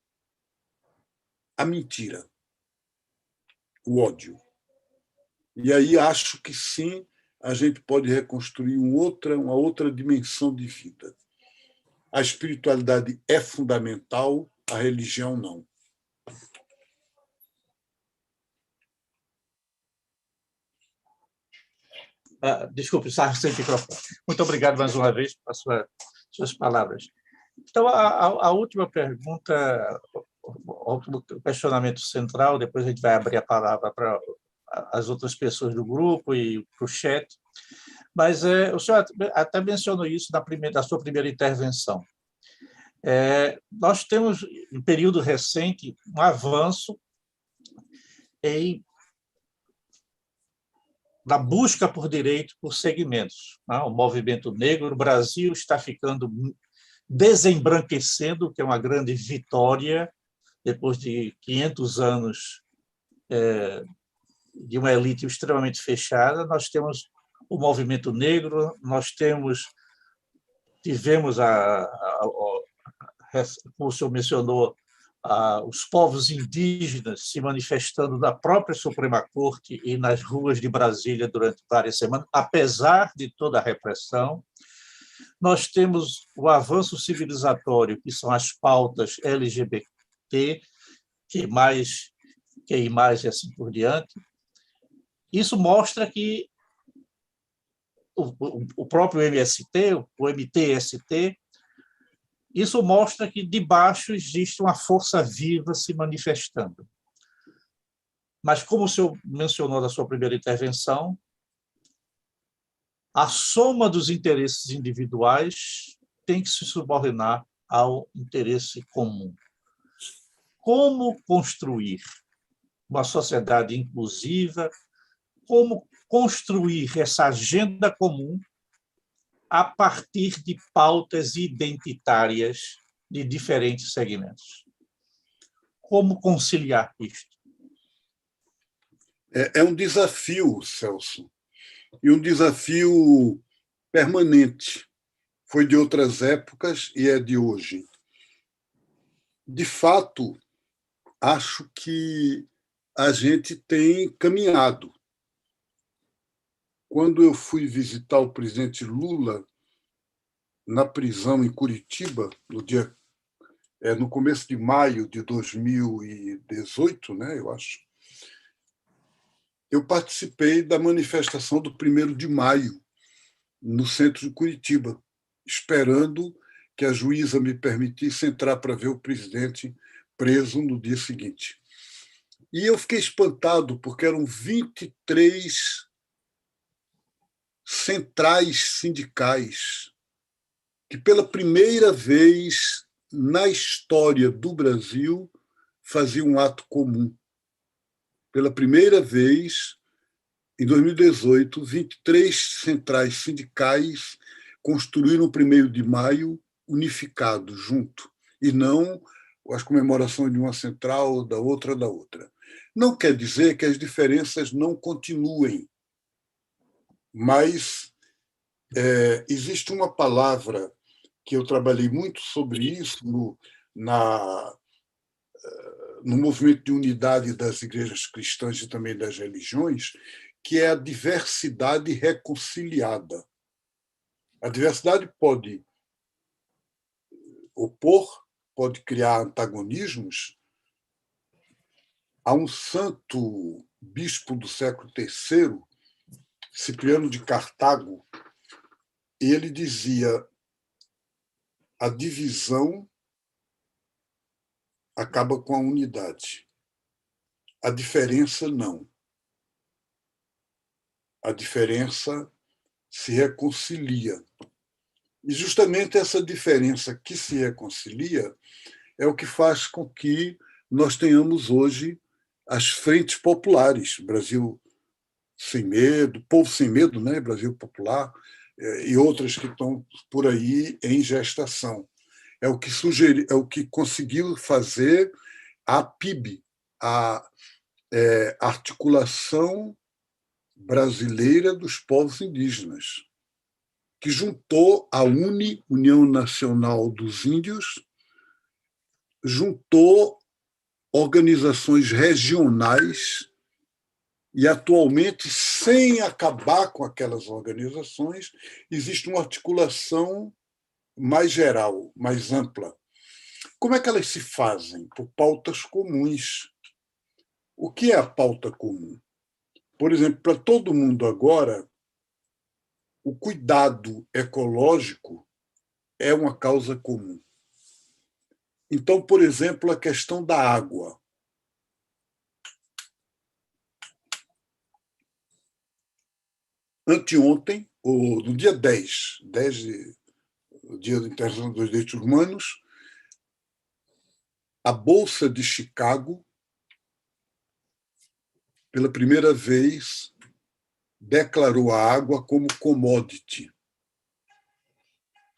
S6: a mentira, o ódio. E aí acho que sim, a gente pode reconstruir uma outra dimensão de vida. A espiritualidade é fundamental, a religião não.
S5: Desculpe, estava sem microfone. Muito obrigado mais uma vez pelas suas palavras. Então, a última pergunta, o questionamento central, depois a gente vai abrir a palavra para as outras pessoas do grupo e para o chat, mas o senhor até mencionou isso na sua primeira intervenção. Nós temos, em período recente, um avanço da busca por direito por segmentos. O movimento negro no Brasil está ficando desembranquecendo, que é uma grande vitória, depois de 500 anos de uma elite extremamente fechada. Nós temos o movimento negro, nós tivemos, como o senhor mencionou, os povos indígenas se manifestando na própria Suprema Corte e nas ruas de Brasília durante várias semanas, apesar de toda a repressão. Nós temos o avanço civilizatório, que são as pautas LGBT, QI+, e assim por diante. Isso mostra que o próprio MST, o MTST, isso mostra que de baixo existe uma força viva se manifestando. Mas, como o senhor mencionou na sua primeira intervenção, a soma dos interesses individuais tem que se subordinar ao interesse comum. Como construir uma sociedade inclusiva, como construir essa agenda comum a partir de pautas identitárias de diferentes segmentos. Como conciliar isto?
S6: É um desafio, Celso, e um desafio permanente. Foi de outras épocas e é de hoje. De fato, acho que a gente tem caminhado. Quando eu fui visitar o presidente Lula na prisão em Curitiba, no começo de maio de 2018, né, eu acho, eu participei da manifestação do 1º de maio, no centro de Curitiba, esperando que a juíza me permitisse entrar para ver o presidente preso no dia seguinte. E eu fiquei espantado, porque eram 23 centrais sindicais que, pela primeira vez na história do Brasil, faziam um ato comum. Pela primeira vez, em 2018, 23 centrais sindicais construíram o 1º de maio unificado, junto, e não as comemorações de uma central, da outra. Não quer dizer que as diferenças não continuem, mas existe uma palavra que eu trabalhei muito sobre isso no movimento de unidade das igrejas cristãs e também das religiões, que é a diversidade reconciliada. A diversidade pode opor, pode criar antagonismos. Há um santo bispo do século III, Cipriano de Cartago, ele dizia: a divisão acaba com a unidade. A diferença não. A diferença se reconcilia. E justamente essa diferença que se reconcilia é o que faz com que nós tenhamos hoje as frentes populares, Brasil Sem Medo, Povo Sem Medo, né? Brasil Popular, e outras que estão por aí em gestação. É o que conseguiu fazer a PIB, a Articulação Brasileira dos Povos Indígenas, que juntou a União Nacional dos Índios, juntou organizações regionais e, atualmente, sem acabar com aquelas organizações, existe uma articulação mais geral, mais ampla. Como é que elas se fazem? Por pautas comuns. O que é a pauta comum? Por exemplo, para todo mundo agora, o cuidado ecológico é uma causa comum. Então, por exemplo, a questão da água. Anteontem, ou no dia 10 o Dia Internacional dos Direitos Humanos, a Bolsa de Chicago, pela primeira vez, declarou a água como commodity,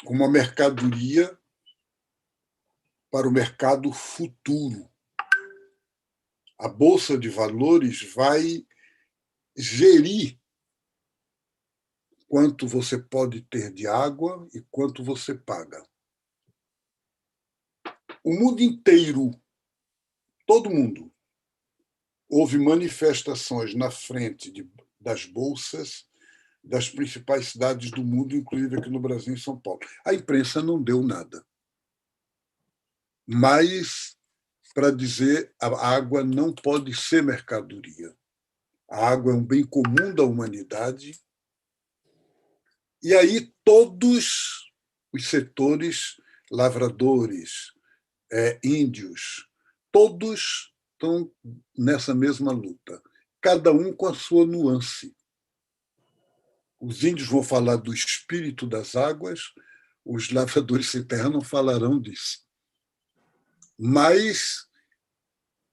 S6: como uma mercadoria para o mercado futuro. A Bolsa de Valores vai gerir quanto você pode ter de água e quanto você paga. O mundo inteiro, todo mundo, houve manifestações na frente das bolsas das principais cidades do mundo, inclusive aqui no Brasil, em São Paulo. A imprensa não deu nada. Mas, para dizer, a água não pode ser mercadoria. A água é um bem comum da humanidade. E aí todos os setores, lavradores, índios, todos estão nessa mesma luta, cada um com a sua nuance. Os índios vão falar do espírito das águas, os lavradores sem terra não falarão disso. Mas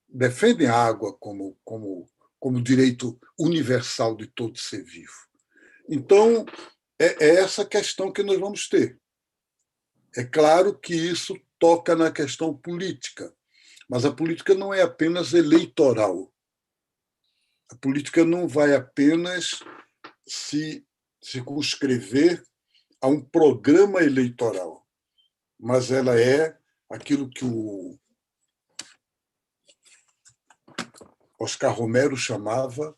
S6: defendem a água como direito universal de todo ser vivo. Então, é essa questão que nós vamos ter. É claro que isso toca na questão política, mas a política não é apenas eleitoral. A política não vai apenas se circunscrever a um programa eleitoral, mas ela é aquilo que o Oscar Romero chamava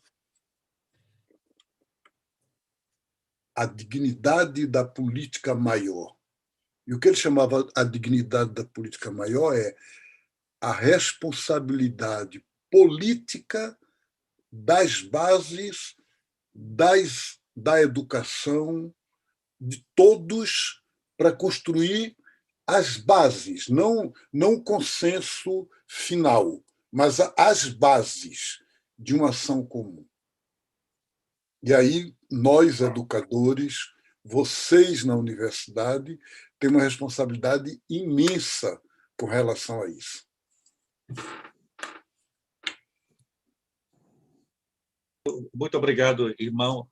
S6: a dignidade da política maior. E o que ele chamava a dignidade da política maior é a responsabilidade política das bases da educação de todos para construir as bases, não o consenso final, mas as bases de uma ação comum. E aí, nós, educadores, vocês na universidade, têm uma responsabilidade imensa com relação a isso.
S5: Muito obrigado, irmão.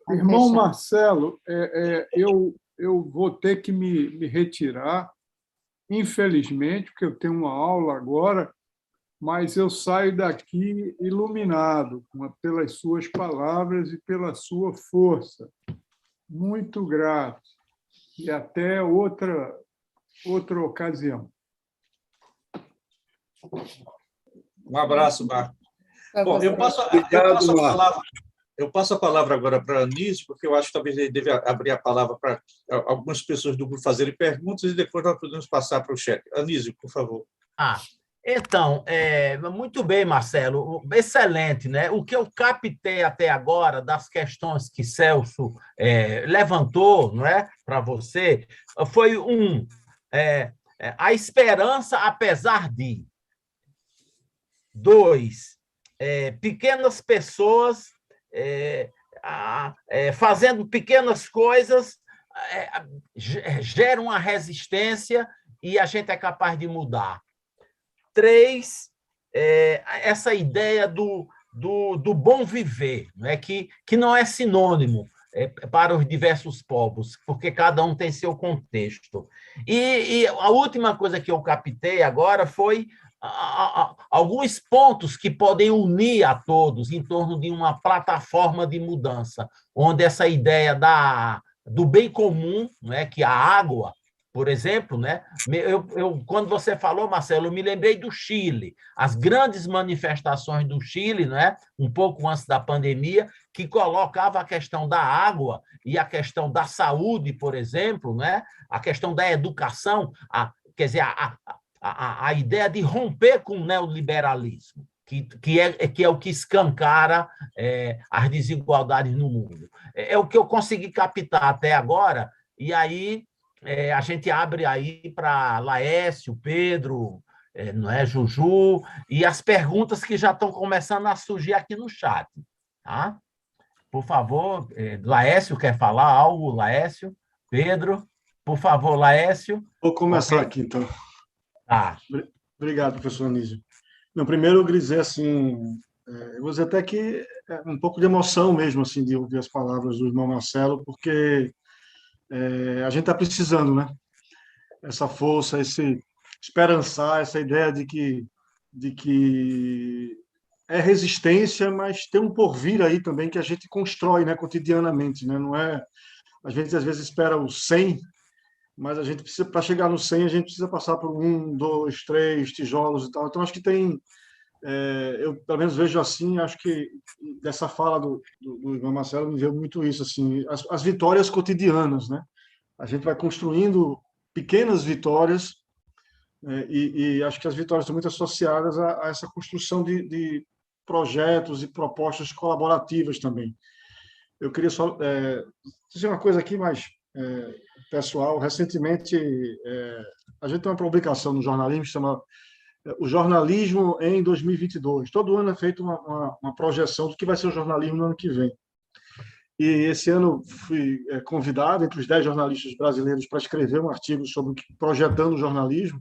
S7: Irmão Marcelo, eu vou ter que me retirar, infelizmente, porque eu tenho uma aula agora, mas eu saio daqui iluminado pelas suas palavras e pela sua força. Muito grato. E até outra ocasião.
S5: Um abraço, Marco. Bom,
S1: você.
S5: eu passo a palavra agora para a Anísio, porque eu acho que talvez ele deve abrir a palavra para algumas pessoas do grupo fazerem perguntas e depois nós podemos passar para o chat. Anísio, por favor.
S3: Então, muito bem, Marcelo, excelente, né? O que eu captei até agora das questões que Celso levantou, não é, para você, foi a esperança apesar de. 2, pequenas pessoas fazendo pequenas coisas geram uma resistência e a gente é capaz de mudar. 3, essa ideia do bom viver, né? que não é sinônimo para os diversos povos, porque cada um tem seu contexto. E a última coisa que eu captei agora foi alguns pontos que podem unir a todos em torno de uma plataforma de mudança, onde essa ideia do bem comum, né, que a água, por exemplo, né, quando você falou, Marcelo, eu me lembrei do Chile, as grandes manifestações do Chile, né, um pouco antes da pandemia, que colocava a questão da água e a questão da saúde, por exemplo, né, a questão da educação, quer dizer, a ideia de romper com o neoliberalismo, que é o que escancara as desigualdades no mundo. É o que eu consegui captar até agora, e aí a gente abre aí para Laércio, Pedro, não é, Juju, e as perguntas que já estão começando a surgir aqui no chat. Tá? Por favor, Laércio, quer falar algo? Laércio? Pedro? Por favor, Laércio.
S8: Vou começar aqui, então. Obrigado, professor Anísio. Não, primeiro, eu queria dizer assim, eu vou dizer até que um pouco de emoção mesmo, assim, de ouvir as palavras do irmão Marcelo, porque a gente está precisando, né? Essa força, esse esperançar, essa ideia de que é resistência, mas tem um porvir aí também que a gente constrói, né, cotidianamente, né? Não é, a gente às vezes espera o 100, mas a gente precisa, para chegar no 100, a gente precisa passar por 1, 2, 3 tijolos e tal. Então, acho que tem, eu pelo menos vejo assim, acho que dessa fala do irmão Marcelo me veio muito isso, assim, as vitórias cotidianas, né? A gente vai construindo pequenas vitórias, e acho que as vitórias estão muito associadas a essa construção de projetos e propostas colaborativas também. Eu queria só dizer uma coisa aqui mais pessoal. Recentemente, a gente tem uma publicação no jornalismo que chama O Jornalismo em 2022. Todo ano é feita uma projeção do que vai ser o jornalismo no ano que vem. E esse ano fui convidado entre os 10 jornalistas brasileiros para escrever um artigo sobre projetando o jornalismo.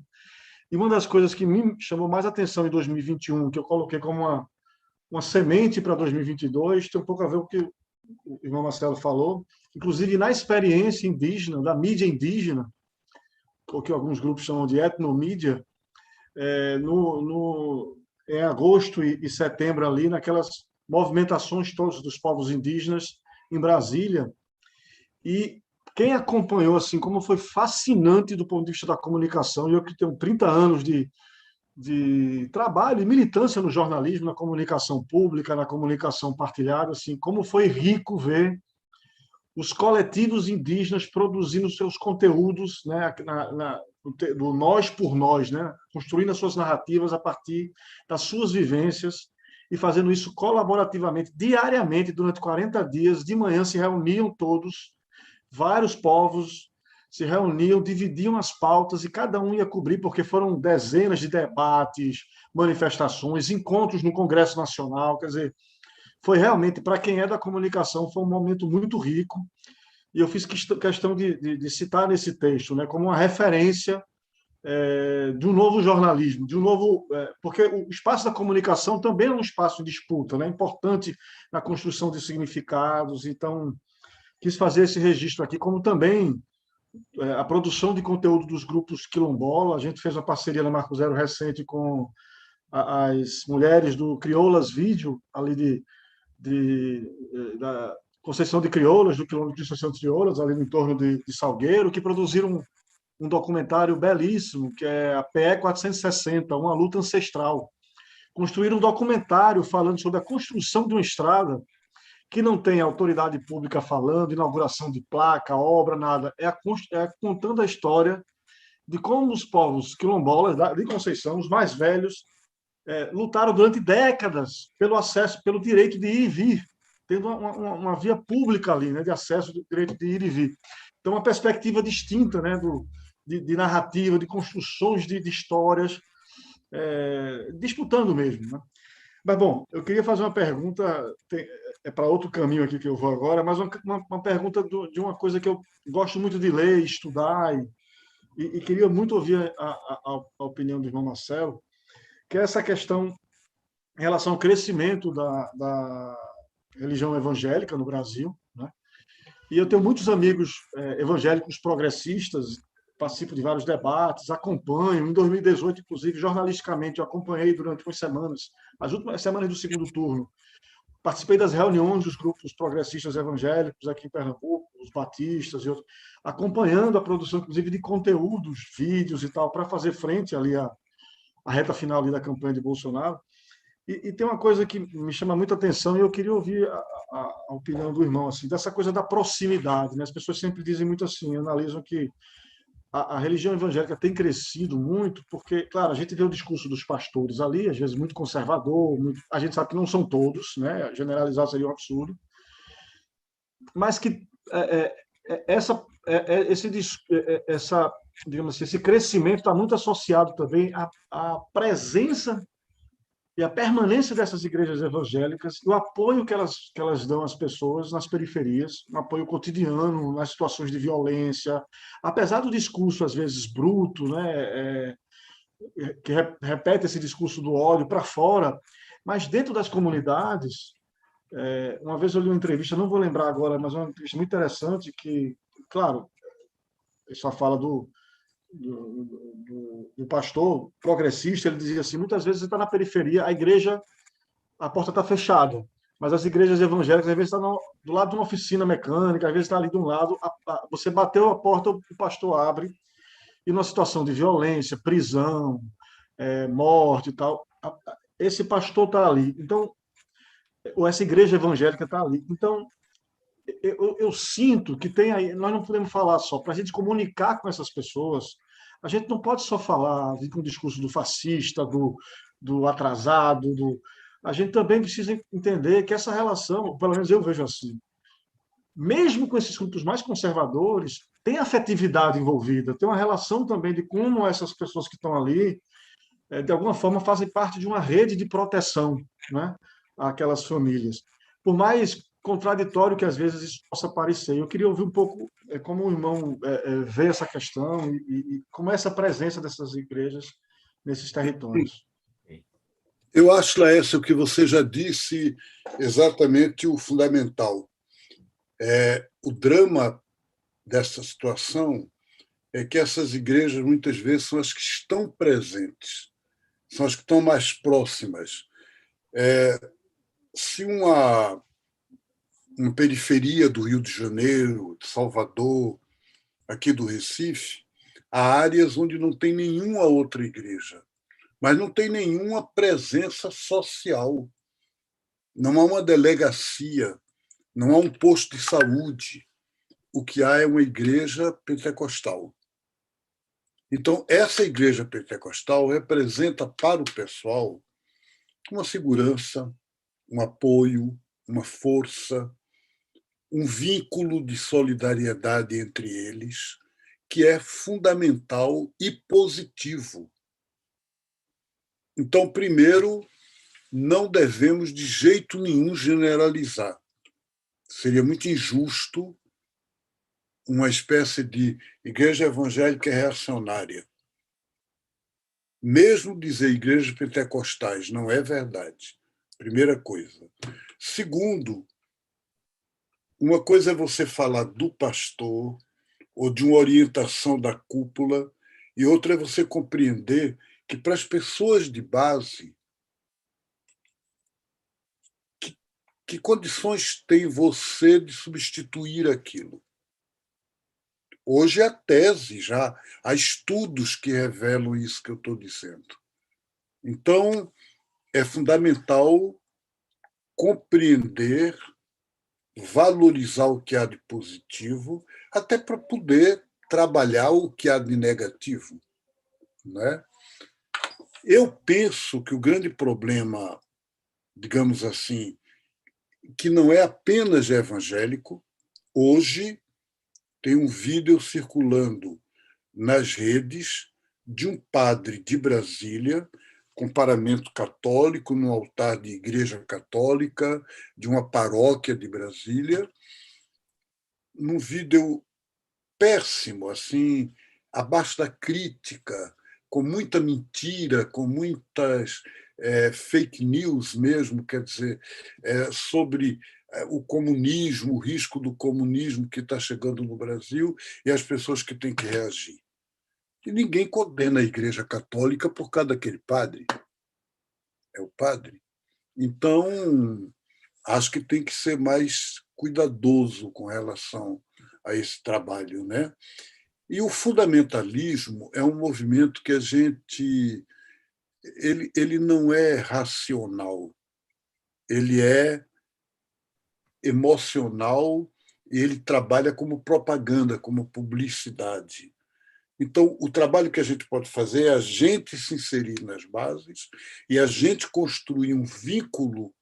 S8: E uma das coisas que me chamou mais atenção em 2021, que eu coloquei como uma semente para 2022, tem um pouco a ver com o que o irmão Marcelo falou, inclusive na experiência indígena, da mídia indígena, o que alguns grupos chamam de etnomídia, em agosto e setembro, ali, naquelas movimentações todas dos povos indígenas em Brasília. E quem acompanhou, assim, como foi fascinante do ponto de vista da comunicação, e eu que tenho 30 anos de de trabalho e militância no jornalismo, na comunicação pública, na comunicação partilhada, assim, como foi rico ver os coletivos indígenas produzindo seus conteúdos, né, do nós por nós, né, construindo as suas narrativas a partir das suas vivências e fazendo isso colaborativamente, diariamente, durante 40 dias. De manhã se reuniam todos, vários povos se reuniam, dividiam as pautas e cada um ia cobrir, porque foram dezenas de debates, manifestações, encontros no Congresso Nacional. Quer dizer, foi realmente, para quem é da comunicação, foi um momento muito rico, e eu fiz questão de citar nesse texto, né, como uma referência de um novo jornalismo, de um novo, porque o espaço da comunicação também é um espaço de disputa, né, importante na construção de significados. Então, quis fazer esse registro aqui, como também a produção de conteúdo dos grupos quilombola. A gente fez uma parceria na Marco Zero recente com as mulheres do Crioulas Vídeo, ali da Conceição de Crioulas, do quilômetro de Conceição de Crioulas, ali no entorno de Salgueiro, que produziram um documentário belíssimo, que é a PE 460, uma luta ancestral. Construíram um documentário falando sobre a construção de uma estrada que não tem autoridade pública falando, inauguração de placa, obra, nada. É contando a história de como os povos quilombolas de Conceição, os mais velhos, lutaram durante décadas pelo acesso, pelo direito de ir e vir, tendo uma via pública ali, né, de acesso, do direito de ir e vir. Então, uma perspectiva distinta, né, de narrativa, de construções de histórias, disputando mesmo, né? Mas, bom, eu queria fazer uma pergunta, para outro caminho aqui que eu vou agora, mas uma pergunta de uma coisa que eu gosto muito de ler, estudar, e queria muito ouvir a opinião do irmão Marcelo, que é essa questão em relação ao crescimento da religião evangélica no Brasil, né? E eu tenho muitos amigos evangélicos progressistas, participo de vários debates, acompanho. Em 2018, inclusive, jornalisticamente, eu acompanhei durante umas semanas, as últimas semanas do segundo turno. Participei das reuniões dos grupos progressistas evangélicos aqui em Pernambuco, os batistas e outros, acompanhando a produção, inclusive, de conteúdos, vídeos e tal, para fazer frente ali à reta final ali da campanha de Bolsonaro. E tem uma coisa que me chama muita atenção, e eu queria ouvir a opinião do irmão, assim, dessa coisa da proximidade, né? As pessoas sempre dizem muito assim, analisam que a religião evangélica tem crescido muito, porque, claro, a gente vê o discurso dos pastores ali, às vezes muito conservador, a gente sabe que não são todos, né? Generalizar seria um absurdo, mas que digamos assim, esse crescimento está muito associado também à presença e a permanência dessas igrejas evangélicas, o apoio que elas dão às pessoas nas periferias, um apoio cotidiano, nas situações de violência, apesar do discurso, às vezes, bruto, né, que repete esse discurso do ódio para fora, mas dentro das comunidades. Uma vez eu li uma entrevista, não vou lembrar agora, mas uma entrevista muito interessante, que, claro, ele só fala do pastor progressista. Ele dizia assim: muitas vezes você está na periferia, a igreja, a porta está fechada, mas as igrejas evangélicas às vezes estão do lado de uma oficina mecânica, às vezes está ali de um lado, você bateu a porta, o pastor abre, e numa situação de violência, prisão, morte e tal, esse pastor está ali. Então, ou essa igreja evangélica está ali. Então, eu sinto que tem aí, nós não podemos falar só, para a gente comunicar com essas pessoas, a gente não pode só falar, vir com o discurso do fascista, do atrasado, a gente também precisa entender que essa relação, pelo menos eu vejo assim, mesmo com esses grupos mais conservadores, tem afetividade envolvida, tem uma relação também de como essas pessoas que estão ali, de alguma forma, fazem parte de uma rede de proteção, né, àquelas famílias. Por mais contraditório que às vezes isso possa parecer. Eu queria ouvir um pouco como o irmão vê essa questão e como é essa presença dessas igrejas nesses territórios.
S6: Eu acho, Laércio, que você já disse exatamente o fundamental. O drama dessa situação é que essas igrejas, muitas vezes, são as que estão presentes, são as que estão mais próximas. Se uma periferia do Rio de Janeiro, de Salvador, aqui do Recife, há áreas onde não tem nenhuma outra igreja, mas não tem nenhuma presença social. Não há uma delegacia, não há um posto de saúde. O que há é uma igreja pentecostal. Então, essa igreja pentecostal representa para o pessoal uma segurança, um apoio, uma força, um vínculo de solidariedade entre eles, que é fundamental e positivo. Então, primeiro, não devemos de jeito nenhum generalizar. Seria muito injusto uma espécie de igreja evangélica reacionária. Mesmo dizer igrejas pentecostais não é verdade. Primeira coisa. Segundo, uma coisa é você falar do pastor ou de uma orientação da cúpula, e outra é você compreender que, para as pessoas de base, que condições tem você de substituir aquilo? Hoje há tese já, há estudos que revelam isso que eu estou dizendo. Então, é fundamental compreender, valorizar o que há de positivo, até para poder trabalhar o que há de negativo, né? Eu penso que o grande problema, digamos assim, que não é apenas evangélico. Hoje tem um vídeo circulando nas redes de um padre de Brasília, com paramento católico, num altar de igreja católica, de uma paróquia de Brasília, num vídeo péssimo, assim, abaixo da crítica, com muita mentira, com muitas fake news mesmo, quer dizer, sobre o comunismo, o risco do comunismo que está chegando no Brasil e as pessoas que têm que reagir. E ninguém condena a Igreja Católica por causa daquele padre. É o padre. Então, acho que tem que ser mais cuidadoso com relação a esse trabalho, né? E o fundamentalismo é um movimento que a gente... Ele não é racional, ele é emocional e ele trabalha como propaganda, como publicidade. Então, o trabalho que a gente pode fazer é a gente se inserir nas bases e a gente construir um vínculo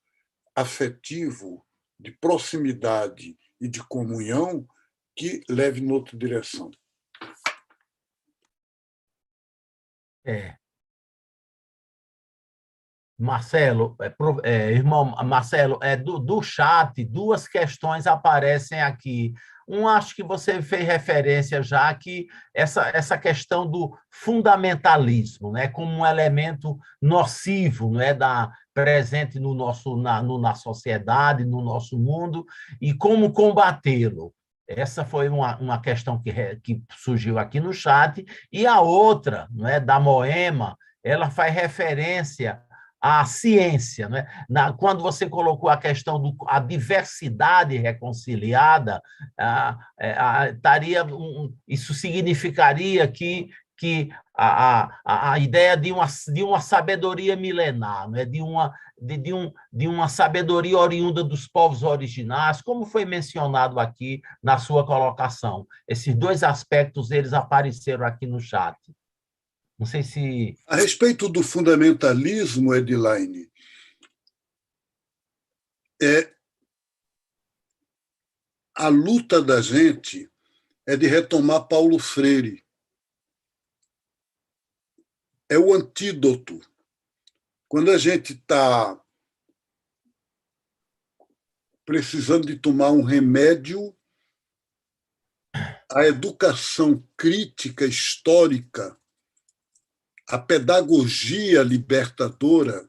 S6: afetivo, de proximidade e de comunhão que leve em outra direção.
S3: Marcelo, irmão Marcelo, do chat, duas questões aparecem aqui. Acho que você fez referência já que essa questão do fundamentalismo, né, como um elemento nocivo, né, presente na sociedade, no nosso mundo, e como combatê-lo. Essa foi uma questão que surgiu aqui no chat. E a outra, né, da Moema, ela faz referência à ciência, né? Quando você colocou a questão da diversidade reconciliada, isso significaria que a ideia de uma sabedoria milenar, né? de uma sabedoria oriunda dos povos originários, como foi mencionado aqui na sua colocação. Esses dois aspectos eles apareceram aqui no chat. Não sei se...
S6: A respeito do fundamentalismo, Edilaine, a luta da gente é de retomar Paulo Freire. É o antídoto. Quando a gente está precisando de tomar um remédio, a educação crítica, histórica, a pedagogia libertadora,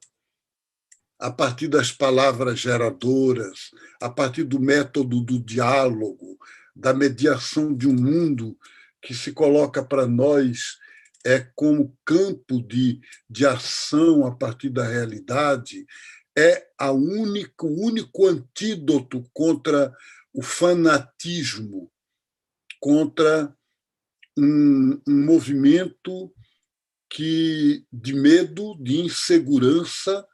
S6: a partir das palavras geradoras, a partir do método do diálogo, da mediação de um mundo que se coloca para nós como campo de ação a partir da realidade, é o único antídoto contra o fanatismo, contra um movimento de medo, de insegurança,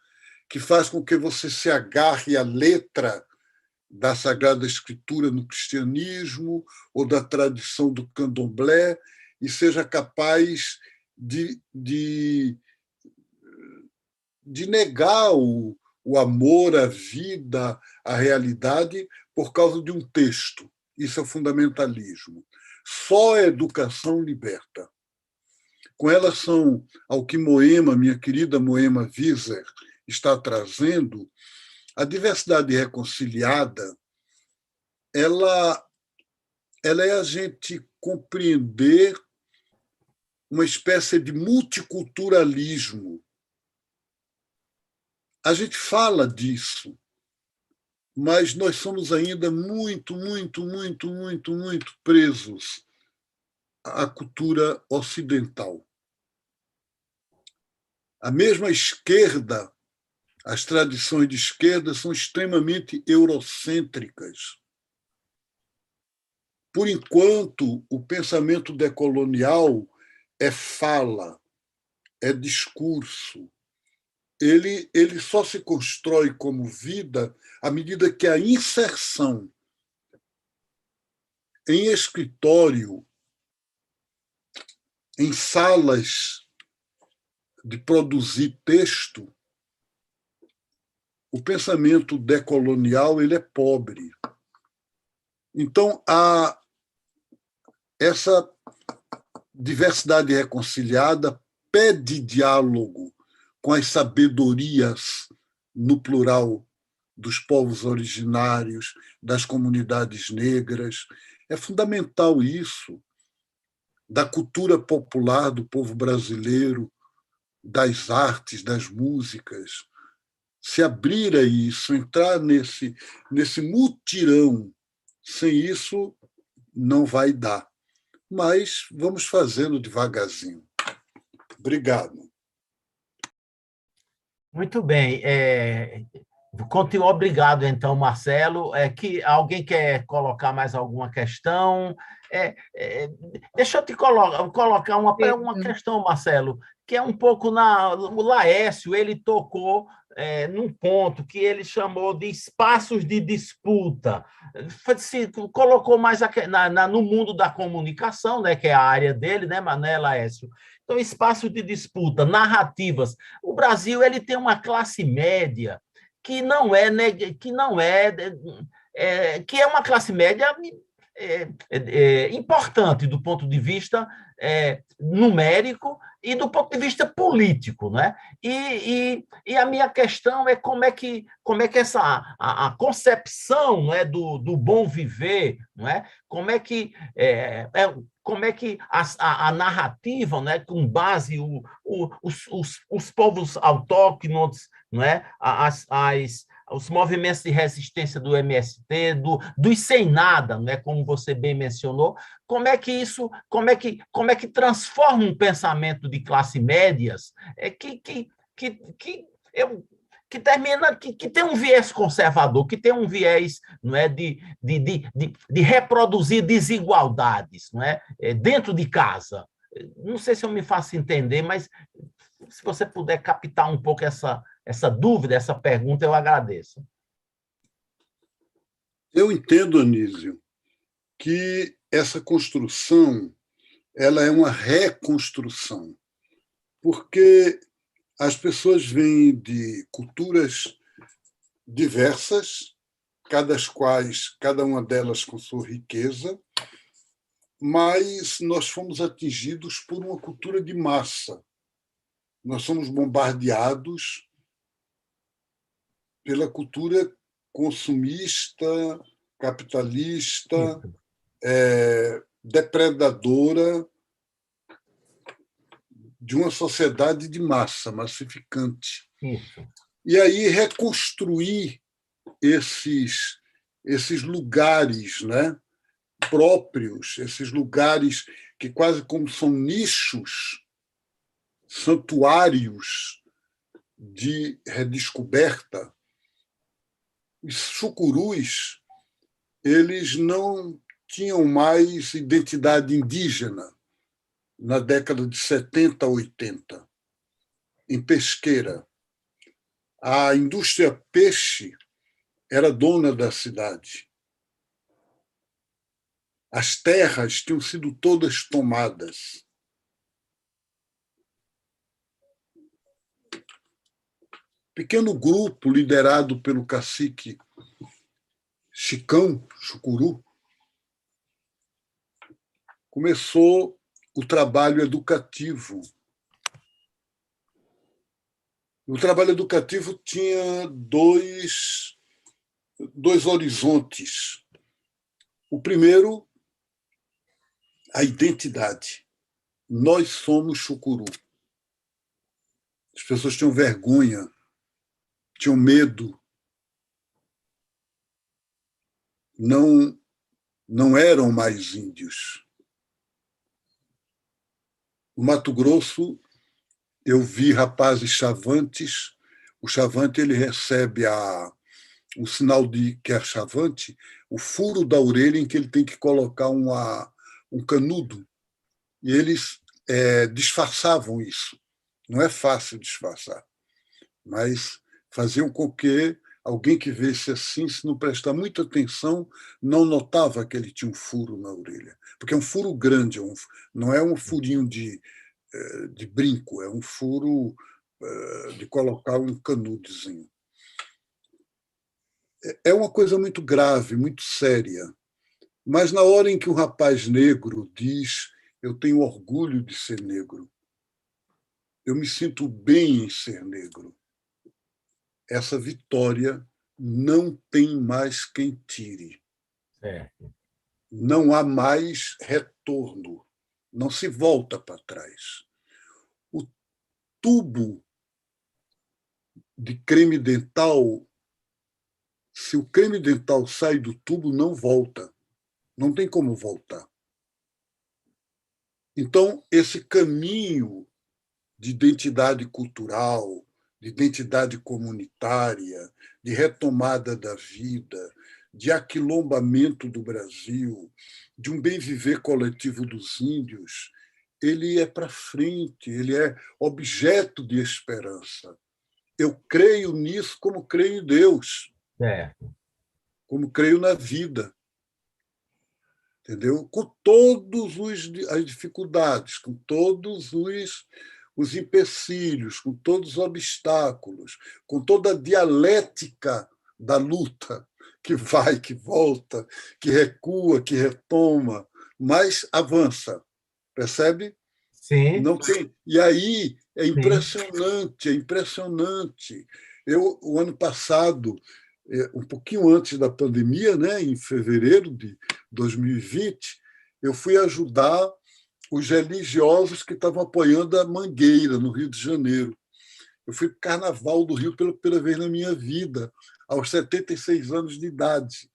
S6: que faz com que você se agarre à letra da Sagrada Escritura no cristianismo ou da tradição do candomblé e seja capaz de negar o amor, a vida, a realidade por causa de um texto. Isso é fundamentalismo. Só a educação liberta. Com relação ao que Moema, minha querida Moema Wieser, está trazendo, a diversidade reconciliada ela é a gente compreender uma espécie de multiculturalismo. A gente fala disso, mas nós somos ainda muito presos à cultura ocidental. A mesma esquerda, as tradições de esquerda são extremamente eurocêntricas. Por enquanto, o pensamento decolonial é fala, é discurso. Ele só se constrói como vida à medida que a inserção em escritório, em salas de produzir texto, o pensamento decolonial ele é pobre. Então, essa diversidade reconciliada pede diálogo com as sabedorias, no plural, dos povos originários, das comunidades negras. É fundamental isso, da cultura popular do povo brasileiro, das artes, das músicas. Se abrir a isso, entrar nesse mutirão, sem isso não vai dar. Mas vamos fazendo devagarzinho. Obrigado.
S3: Muito bem. Continua, obrigado, então, Marcelo. Que alguém quer colocar mais alguma questão? Deixa eu te colocar uma questão, Marcelo, que é um pouco o Laércio, ele tocou num ponto que ele chamou de espaços de disputa. Se colocou mais no mundo da comunicação, né, que é a área dele, né, Laércio? Então, espaços de disputa, narrativas. O Brasil ele tem uma classe média que é uma classe média importante do ponto de vista numérico e do ponto de vista político, né? E a minha questão é como é que a concepção, né, do bom viver, não é? Como é que a narrativa, né, com base os povos autóctonos, não é? Os movimentos de resistência do MST, dos sem nada, né, como você bem mencionou, como é que transforma um pensamento de classe médias que tem um viés conservador, que tem um viés, não é, de reproduzir desigualdades, não é, dentro de casa. Não sei se eu me faço entender, mas se você puder captar um pouco essa dúvida, essa pergunta, eu agradeço.
S6: Eu entendo, Anísio, que essa construção ela é uma reconstrução, porque as pessoas vêm de culturas diversas, cada uma delas com sua riqueza, mas nós fomos atingidos por uma cultura de massa. Nós somos bombardeados pela cultura consumista, capitalista, depredadora de uma sociedade de massa, massificante.
S3: Isso.
S6: E aí reconstruir esses lugares, né, próprios, esses lugares que quase como são nichos, santuários de redescoberta. Os chucurus, eles não tinham mais identidade indígena, na década de 70, 80, em Pesqueira. A indústria peixe era dona da cidade. As terras tinham sido todas tomadas. Pequeno grupo liderado pelo cacique Chicão, Chucuru, começou o trabalho educativo. O trabalho educativo tinha dois horizontes. O primeiro, a identidade. Nós somos Chucuru. As pessoas tinham vergonha, tinham medo. Não eram mais índios. No Mato Grosso, eu vi rapazes chavantes. O chavante ele recebe um sinal de que é chavante, o furo da orelha em que ele tem que colocar um canudo. E eles disfarçavam isso. Não é fácil disfarçar, mas faziam com que alguém que visse assim, se não prestar muita atenção, não notava que ele tinha um furo na orelha. Porque é um furo grande, não é um furinho de brinco, é um furo de colocar um canudozinho. É uma coisa muito grave, muito séria. Mas na hora em que um rapaz negro diz eu tenho orgulho de ser negro, eu me sinto bem em ser negro, essa vitória não tem mais quem tire. Não há mais retorno, não se volta para trás. O tubo de creme dental, se o creme dental sai do tubo, não volta. Não tem como voltar. Então, esse caminho de identidade cultural, de identidade comunitária, de retomada da vida, de aquilombamento do Brasil, de um bem-viver coletivo dos índios, ele é para frente, ele é objeto de esperança. Eu creio nisso como creio em Deus, como creio na vida. Entendeu? Com todas as dificuldades, com todos os empecilhos, com todos os obstáculos, com toda a dialética da luta, que vai, que volta, que recua, que retoma, mas avança. Percebe?
S3: Sim.
S6: Não tem. E aí é impressionante, é impressionante. O ano passado, um pouquinho antes da pandemia, né, em fevereiro de 2020, eu fui ajudar os religiosos que estavam apoiando a Mangueira, no Rio de Janeiro. Eu fui para o Carnaval do Rio pela primeira vez na minha vida, aos 76 anos de idade.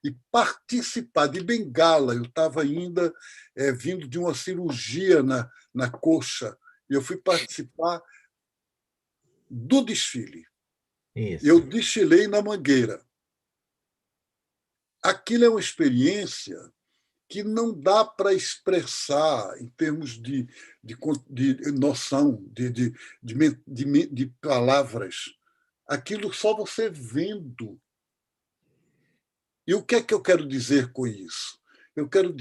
S6: E participar de bengala, eu estava ainda vindo de uma cirurgia na coxa, e eu fui participar do desfile.
S3: Isso.
S6: Eu desfilei na Mangueira. Aquilo é uma experiência que não dá para expressar em termos de noção, de palavras. Aquilo só você vendo. E o que é que eu quero dizer com isso? Eu quero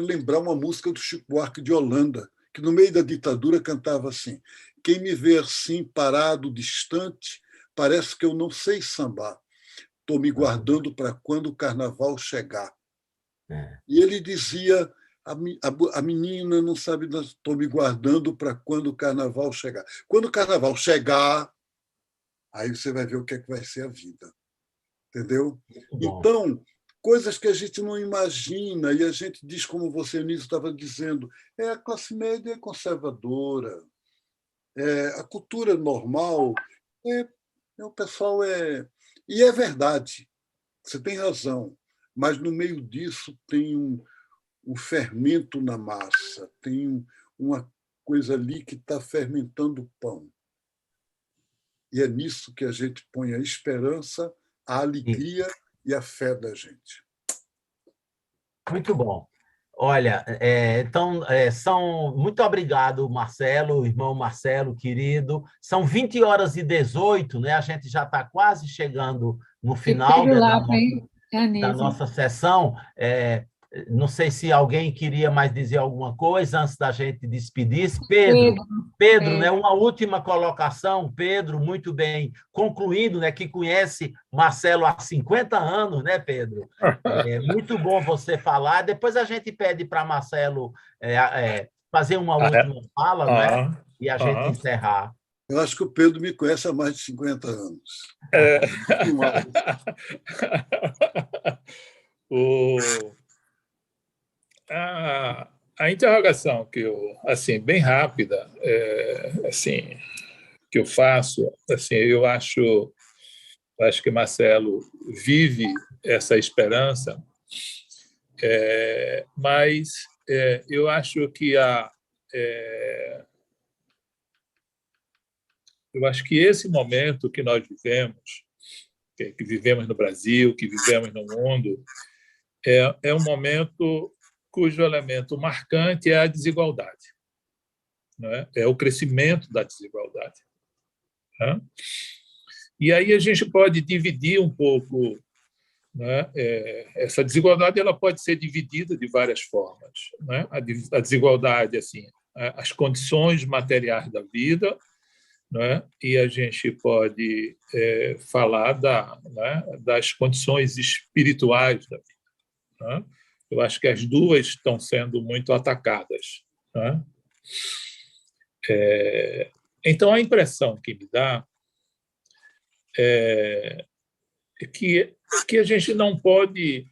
S6: lembrar uma música do Chico Buarque de Holanda, que no meio da ditadura cantava assim: quem me vê assim, parado, distante, parece que eu não sei sambar. Estou me guardando para quando o carnaval chegar. E ele dizia: a menina não sabe, estou me guardando para quando o carnaval chegar. Quando o carnaval chegar, aí você vai ver o que é que vai ser a vida. Entendeu? Então, coisas que a gente não imagina, e a gente diz, como você nisso estava dizendo, a classe média é conservadora, a cultura normal, o pessoal é... E é verdade, você tem razão, mas no meio disso tem um fermento na massa, tem uma coisa ali que está fermentando o pão. E é nisso que a gente põe a esperança, a alegria e a fé da gente.
S3: Muito bom. Olha, então, muito obrigado, Marcelo, irmão Marcelo, querido. São 20h18, né? A gente já está quase chegando no final,
S1: Repiro
S3: né,
S1: lá, hein,
S3: da
S1: Anísio?
S3: nossa sessão. Não sei se alguém queria mais dizer alguma coisa antes da gente despedir-se. Pedro,
S1: Pedro,
S3: Pedro, né, uma última colocação. Pedro, muito bem. Concluindo, né, que conhece Marcelo há 50 anos, né, Pedro? É muito bom você falar. Depois a gente pede para Marcelo fazer uma
S4: Ah, é?
S3: última fala, né?
S4: Ah,
S3: E a gente
S4: ah.
S3: encerrar.
S6: Eu acho que o Pedro me conhece há mais de 50 anos.
S4: É.
S6: Muito mais.
S4: O, a interrogação que eu, assim, bem rápida, assim, que eu faço, assim, eu acho que Marcelo vive essa esperança, mas eu acho que eu acho que esse momento que nós vivemos, que vivemos no Brasil, que vivemos no mundo, é um momento cujo elemento marcante é a desigualdade, né? É o crescimento da desigualdade, né? E aí a gente pode dividir um pouco, né? Essa desigualdade ela pode ser dividida de várias formas, né? A desigualdade, assim, as condições materiais da vida, né? E a gente pode falar né, das condições espirituais da vida, né? Eu acho que as duas estão sendo muito atacadas, né? Então, a impressão que me dá é que a gente não pode,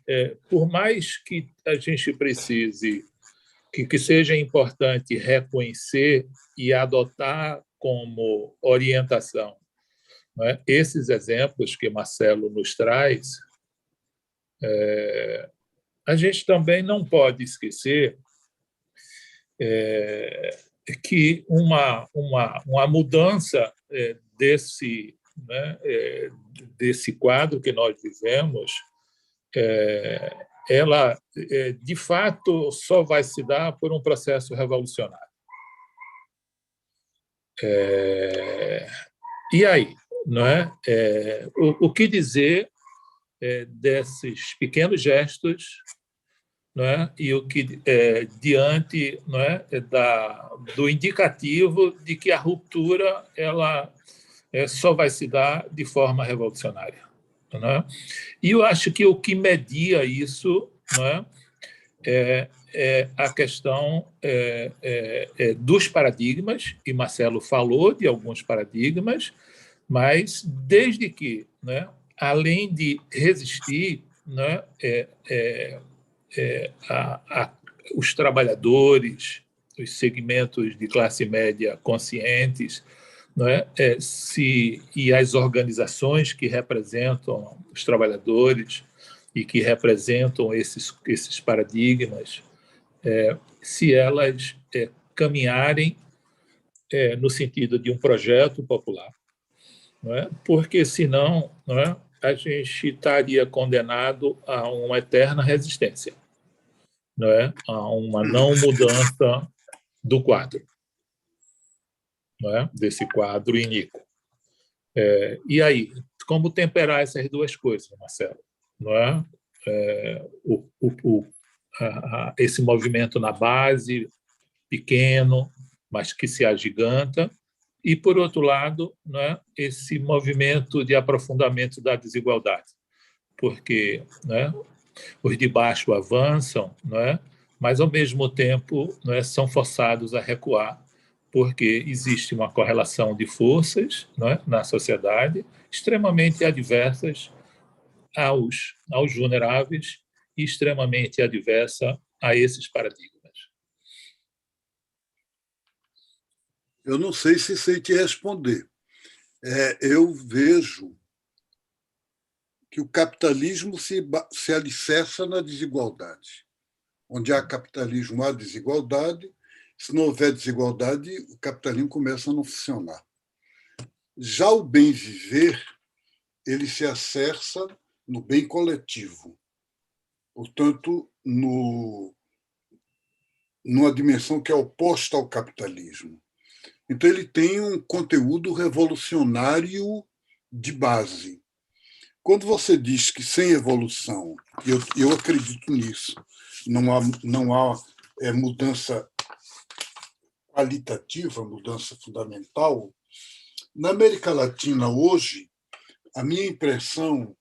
S4: por mais que a gente precise, que seja importante reconhecer e adotar como orientação, né, esses exemplos que Marcelo nos traz, a gente também não pode esquecer que uma mudança né, desse quadro que nós vivemos, ela, de fato, só vai se dar por um processo revolucionário. E aí, não é? O que dizer desses pequenos gestos, não é? E o que diante, não é, do indicativo de que a ruptura ela só vai se dar de forma revolucionária, não é? E eu acho que o que media isso, não é a questão dos paradigmas, e Marcelo falou de alguns paradigmas, mas desde que, né, além de resistir, né, os trabalhadores, os segmentos de classe média conscientes, não é? E as organizações que representam os trabalhadores e que representam esses paradigmas, se elas caminharem no sentido de um projeto popular, não é? Porque senão, não é, a gente estaria condenado a uma eterna resistência, não é? A uma não mudança do quadro, não é? Desse quadro iníquo. E aí, como temperar essas duas coisas, Marcelo? Não é? Esse movimento na base, pequeno, mas que se agiganta, e, por outro lado, não é? Esse movimento de aprofundamento da desigualdade, porque, não é, os de baixo avançam, não é? Mas, ao mesmo tempo, não é, são forçados a recuar, porque existe uma correlação de forças, não é, na sociedade extremamente adversas aos vulneráveis e extremamente adversa a esses paradigmas.
S6: Eu não sei se sei te responder. Eu vejo que o capitalismo se alicerça na desigualdade. Onde há capitalismo, há desigualdade. Se não houver desigualdade, o capitalismo começa a não funcionar. Já o bem viver, ele se alicerça no bem coletivo. Portanto, no numa dimensão que é oposta ao capitalismo. Então, ele tem um conteúdo revolucionário de base. Quando você diz que sem evolução, e eu acredito nisso, não há mudança qualitativa, mudança fundamental, na América Latina hoje, a minha impressão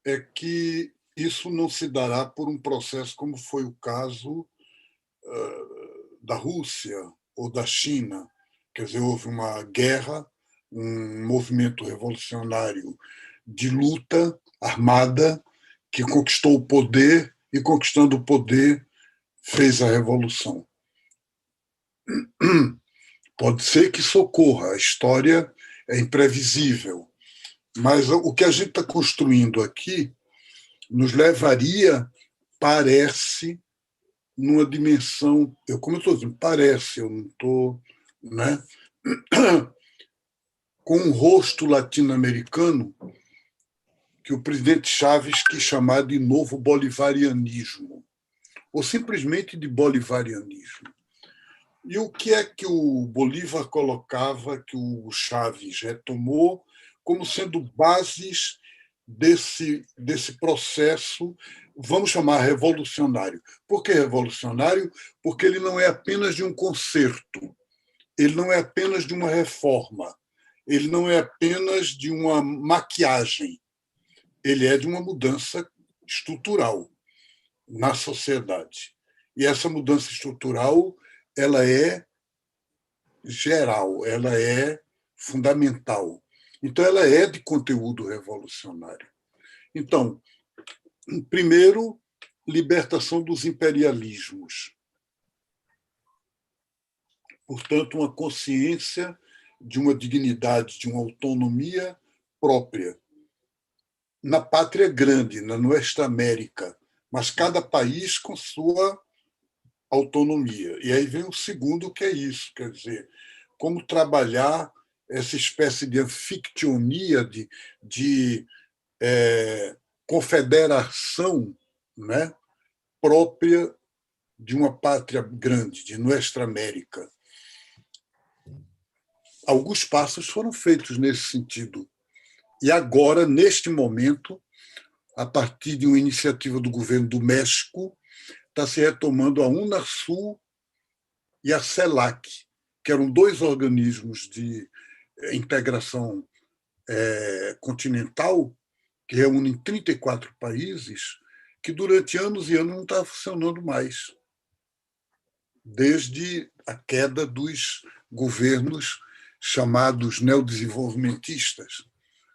S6: é que isso não se dará por um processo como foi o caso da Rússia ou da China. Quer dizer, houve uma guerra, um movimento revolucionário de luta armada que conquistou o poder e, conquistando o poder, fez a revolução. Pode ser que isso ocorra, a história é imprevisível, mas o que a gente está construindo aqui nos levaria, parece, numa dimensão, como eu estou dizendo, parece, eu não estou, né, com um rosto latino-americano que o presidente Chávez quis chamar de novo bolivarianismo, ou simplesmente de bolivarianismo. E o que é que o Bolívar colocava, que o Chávez retomou, como sendo bases desse processo, vamos chamar revolucionário. Por que revolucionário? Porque ele não é apenas de um conserto, ele não é apenas de uma reforma, ele não é apenas de uma maquiagem, ele é de uma mudança estrutural na sociedade. E essa mudança estrutural, ela é geral, ela é fundamental. Então, ela é de conteúdo revolucionário. Então, primeiro, libertação dos imperialismos. Portanto, uma consciência de uma dignidade, de uma autonomia própria. Na pátria grande, na Nuestra América, mas cada país com sua autonomia. E aí vem o segundo, que é isso, quer dizer, como trabalhar essa espécie de anfictionia, de confederação, né, própria de uma pátria grande, de Nuestra América. Alguns passos foram feitos nesse sentido. E agora, neste momento, a partir de uma iniciativa do governo do México, está se retomando a Unasul e a CELAC, que eram dois organismos de integração continental, que reúnem 34 países, que durante anos e anos não estava funcionando mais, desde a queda dos governos chamados neodesenvolvimentistas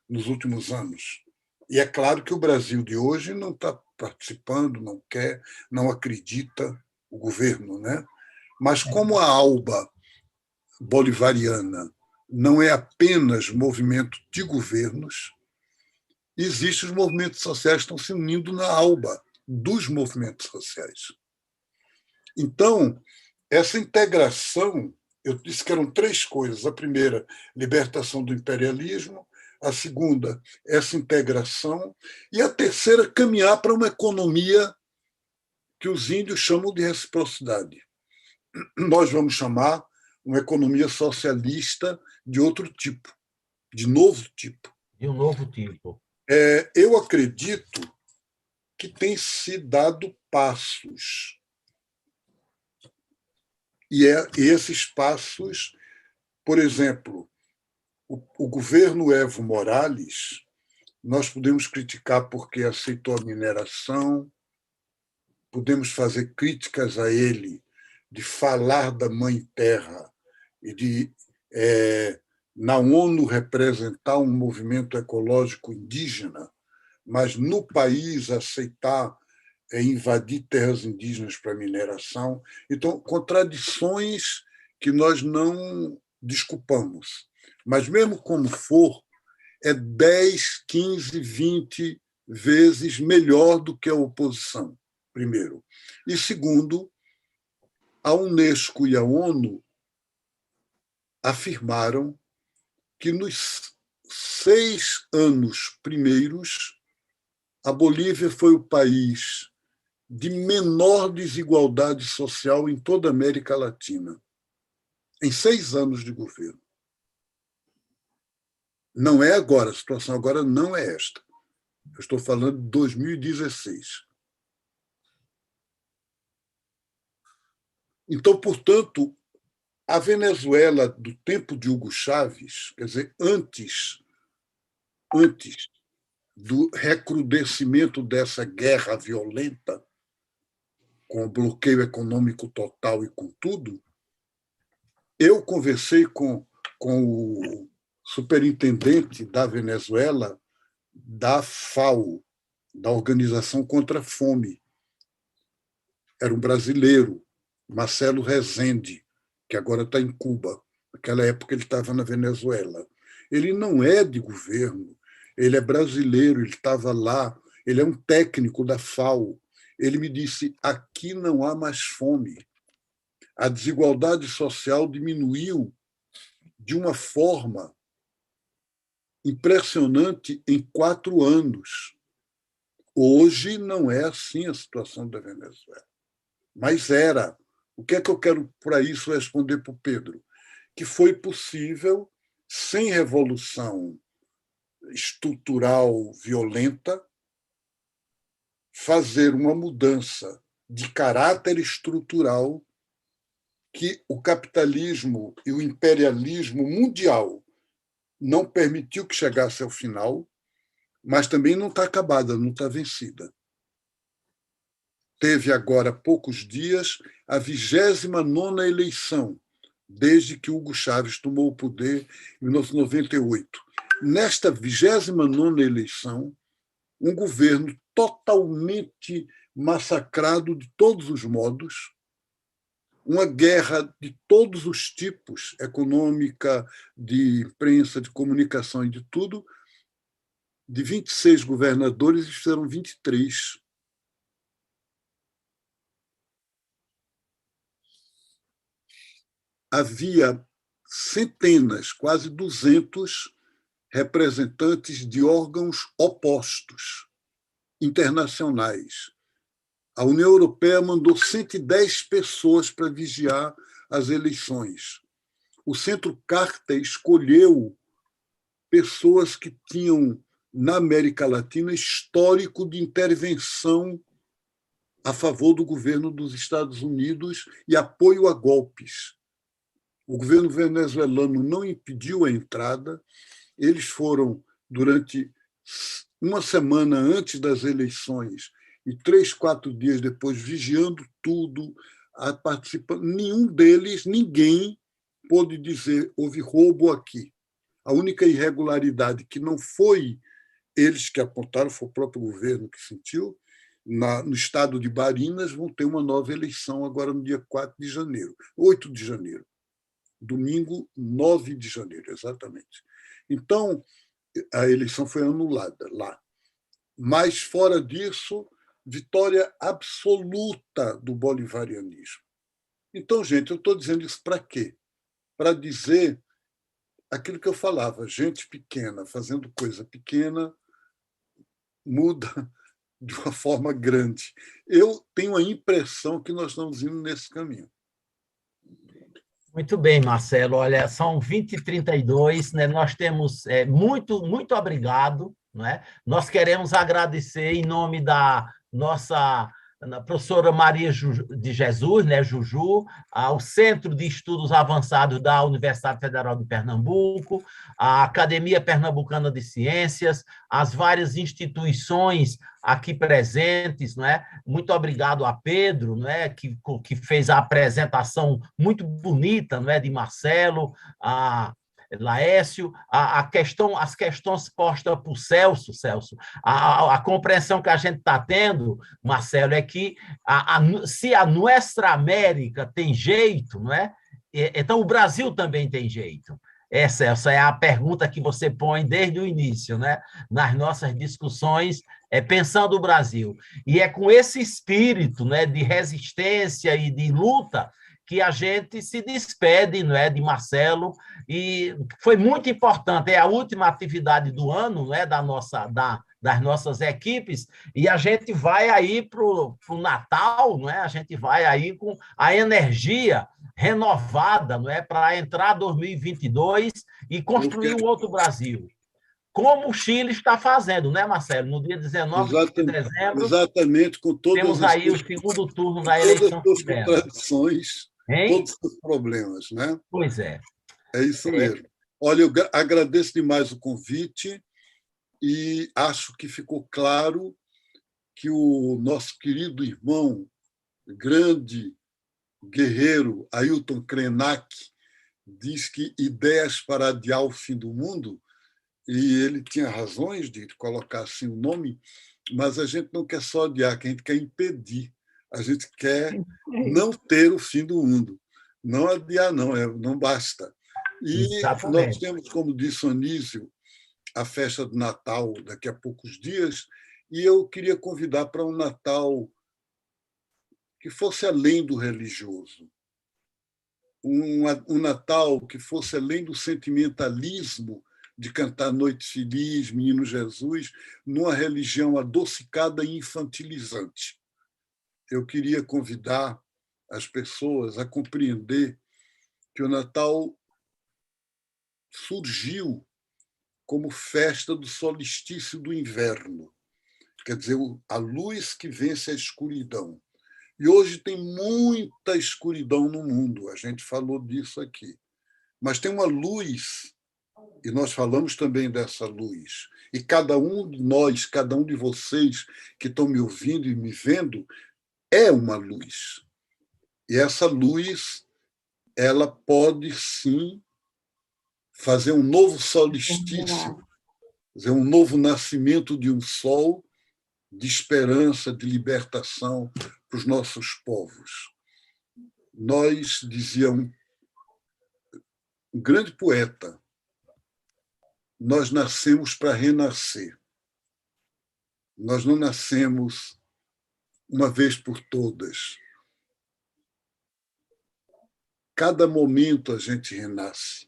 S6: nos últimos anos. E é claro que o Brasil de hoje não está participando, não quer, não acredita, o governo, né? Mas como a ALBA bolivariana não é apenas movimento de governos, existem os movimentos sociais que estão se unindo na ALBA dos movimentos sociais. Então, essa integração, eu disse que eram três coisas. A primeira, libertação do imperialismo. A segunda, essa integração. E a terceira, caminhar para uma economia que os índios chamam de reciprocidade. Nós vamos chamar uma economia socialista de outro tipo, de novo tipo.
S3: De um novo tipo.
S6: Eu acredito que tem se dado passos. E esses passos, por exemplo, o governo Evo Morales, nós podemos criticar porque aceitou a mineração, podemos fazer críticas a ele de falar da Mãe Terra e de, na ONU, representar um movimento ecológico indígena, mas no país aceitar invadir terras indígenas para mineração. Então, contradições que nós não desculpamos. Mas, mesmo como for, é 10, 15, 20 vezes melhor do que a oposição, primeiro. E, segundo, a Unesco e a ONU afirmaram que nos 6 anos primeiros, a Bolívia foi o país de menor desigualdade social em toda a América Latina, em 6 anos de governo. Não é agora, a situação agora não é esta. Eu estou falando de 2016. Então, portanto, a Venezuela do tempo de Hugo Chávez, quer dizer, antes do recrudescimento dessa guerra violenta, com o bloqueio econômico total e com tudo, eu conversei com o superintendente da Venezuela, da FAO, da Organização contra a Fome. Era um brasileiro, Marcelo Rezende, que agora está em Cuba. Naquela época ele estava na Venezuela. Ele não é de governo, ele é brasileiro, ele estava lá, ele é um técnico da FAO. Ele me disse, aqui não há mais fome. A desigualdade social diminuiu de uma forma impressionante em 4 anos. Hoje não é assim a situação da Venezuela. Mas era. O que é que eu quero, para isso, responder para o Pedro? Que foi possível, sem revolução estrutural violenta, fazer uma mudança de caráter estrutural que o capitalismo e o imperialismo mundial não permitiu que chegasse ao final, mas também não está acabada, não está vencida. Teve agora, há poucos dias, a 29ª eleição, desde que Hugo Chávez tomou o poder em 1998. Nesta 29ª eleição, um governo totalmente massacrado de todos os modos, uma guerra de todos os tipos, econômica, de imprensa, de comunicação e de tudo, de 26 governadores, fizeram 23. Havia centenas, quase 200 representantes de órgãos opostos, internacionais. A União Europeia mandou 110 pessoas para vigiar as eleições. O Centro Carta escolheu pessoas que tinham, na América Latina, histórico de intervenção a favor do governo dos Estados Unidos e apoio a golpes. O governo venezuelano não impediu a entrada. Eles foram, durante uma semana antes das eleições e 3, 4 dias depois, vigiando tudo, participando. Nenhum deles, ninguém pôde dizer houve roubo aqui. A única irregularidade que não foi eles que apontaram, foi o próprio governo que sentiu. No estado de Barinas vão ter uma nova eleição agora no dia 4 de janeiro, 8 de janeiro. Domingo, 9 de janeiro, exatamente. Então, a eleição foi anulada lá. Mas, fora disso, vitória absoluta do bolivarianismo. Então, gente, eu estou dizendo isso para quê? Para dizer aquilo que eu falava, gente pequena fazendo coisa pequena muda de uma forma grande. Eu tenho a impressão que nós estamos indo nesse caminho.
S3: Muito bem, Marcelo. Olha, são 20h32, né? Nós temos muito obrigado, né? Nós queremos agradecer em nome da nossa professora Maria de Jesus, né, Juju, ao Centro de Estudos Avançados da Universidade Federal de Pernambuco, a Academia Pernambucana de Ciências, as várias instituições aqui presentes, não é? Muito obrigado a Pedro, não é? que fez a apresentação muito bonita, não é? De Marcelo, a Laércio, as questões postas por Celso, a compreensão que a gente está tendo, Marcelo, é que se a Nuestra América tem jeito, não é? Então o Brasil também tem jeito. Celso, é a pergunta que você põe desde o início, né? Nas nossas discussões, pensando o Brasil. E é com esse espírito, né, de resistência e de luta que a gente se despede, não é, de Marcelo, e foi muito importante, é a última atividade do ano, não é, das nossas equipes, e a gente vai aí para o Natal, não é? A gente vai aí com a energia renovada, não é? Para entrar 2022 e construir um outro Brasil. Como o Chile está fazendo, né, Marcelo? No dia 19 de dezembro,
S6: exatamente, com
S3: temos aí o segundo turno da eleição
S6: todas as
S3: chilena.
S6: contradições, todos os problemas, né?
S3: Pois é.
S6: É isso mesmo. Olha, eu agradeço demais o convite e acho que ficou claro que o nosso querido irmão, grande guerreiro Ailton Krenak, diz que ideias para adiar o fim do mundo, e ele tinha razões de colocar assim o nome, mas a gente não quer só adiar, que a gente quer impedir. A gente quer não ter o fim do mundo. Não adiar, não basta. E
S3: Exatamente.
S6: nós temos, como disse o Anísio, a festa do Natal daqui a poucos dias, e eu queria convidar para um Natal que fosse além do religioso. Um Natal que fosse além do sentimentalismo de cantar Noite Feliz, Menino Jesus, numa religião adocicada e infantilizante. Eu queria convidar as pessoas a compreender que o Natal surgiu como festa do solstício do inverno, quer dizer, a luz que vence a escuridão. E hoje tem muita escuridão no mundo, a gente falou disso aqui. Mas tem uma luz, e nós falamos também dessa luz. E cada um de nós, cada um de vocês que estão me ouvindo e me vendo, é uma luz. E essa luz, ela pode, sim, fazer um novo solstício, fazer um novo nascimento de um sol de esperança, de libertação para os nossos povos. Nós, dizia um grande poeta, nós nascemos para renascer. Nós não nascemos uma vez por todas. Cada momento a gente renasce.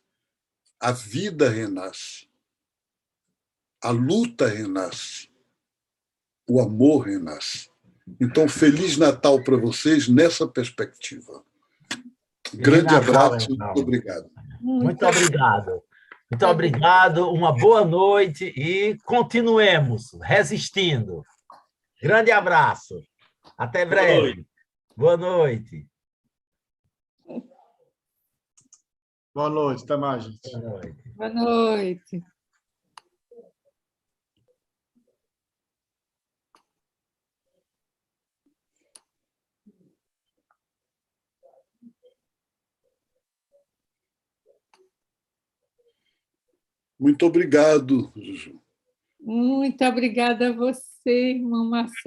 S6: A vida renasce. A luta renasce. O amor renasce. Então, Feliz Natal para vocês nessa perspectiva. Grande abraço, muito obrigado.
S3: Muito obrigado. Muito obrigado, uma boa noite e continuemos resistindo. Grande abraço. Até breve. Boa noite.
S8: Boa noite, até mais, gente.
S3: Boa noite.
S1: Boa noite.
S6: Muito obrigado, Juju.
S1: Muito obrigada a você, irmão Marcelo.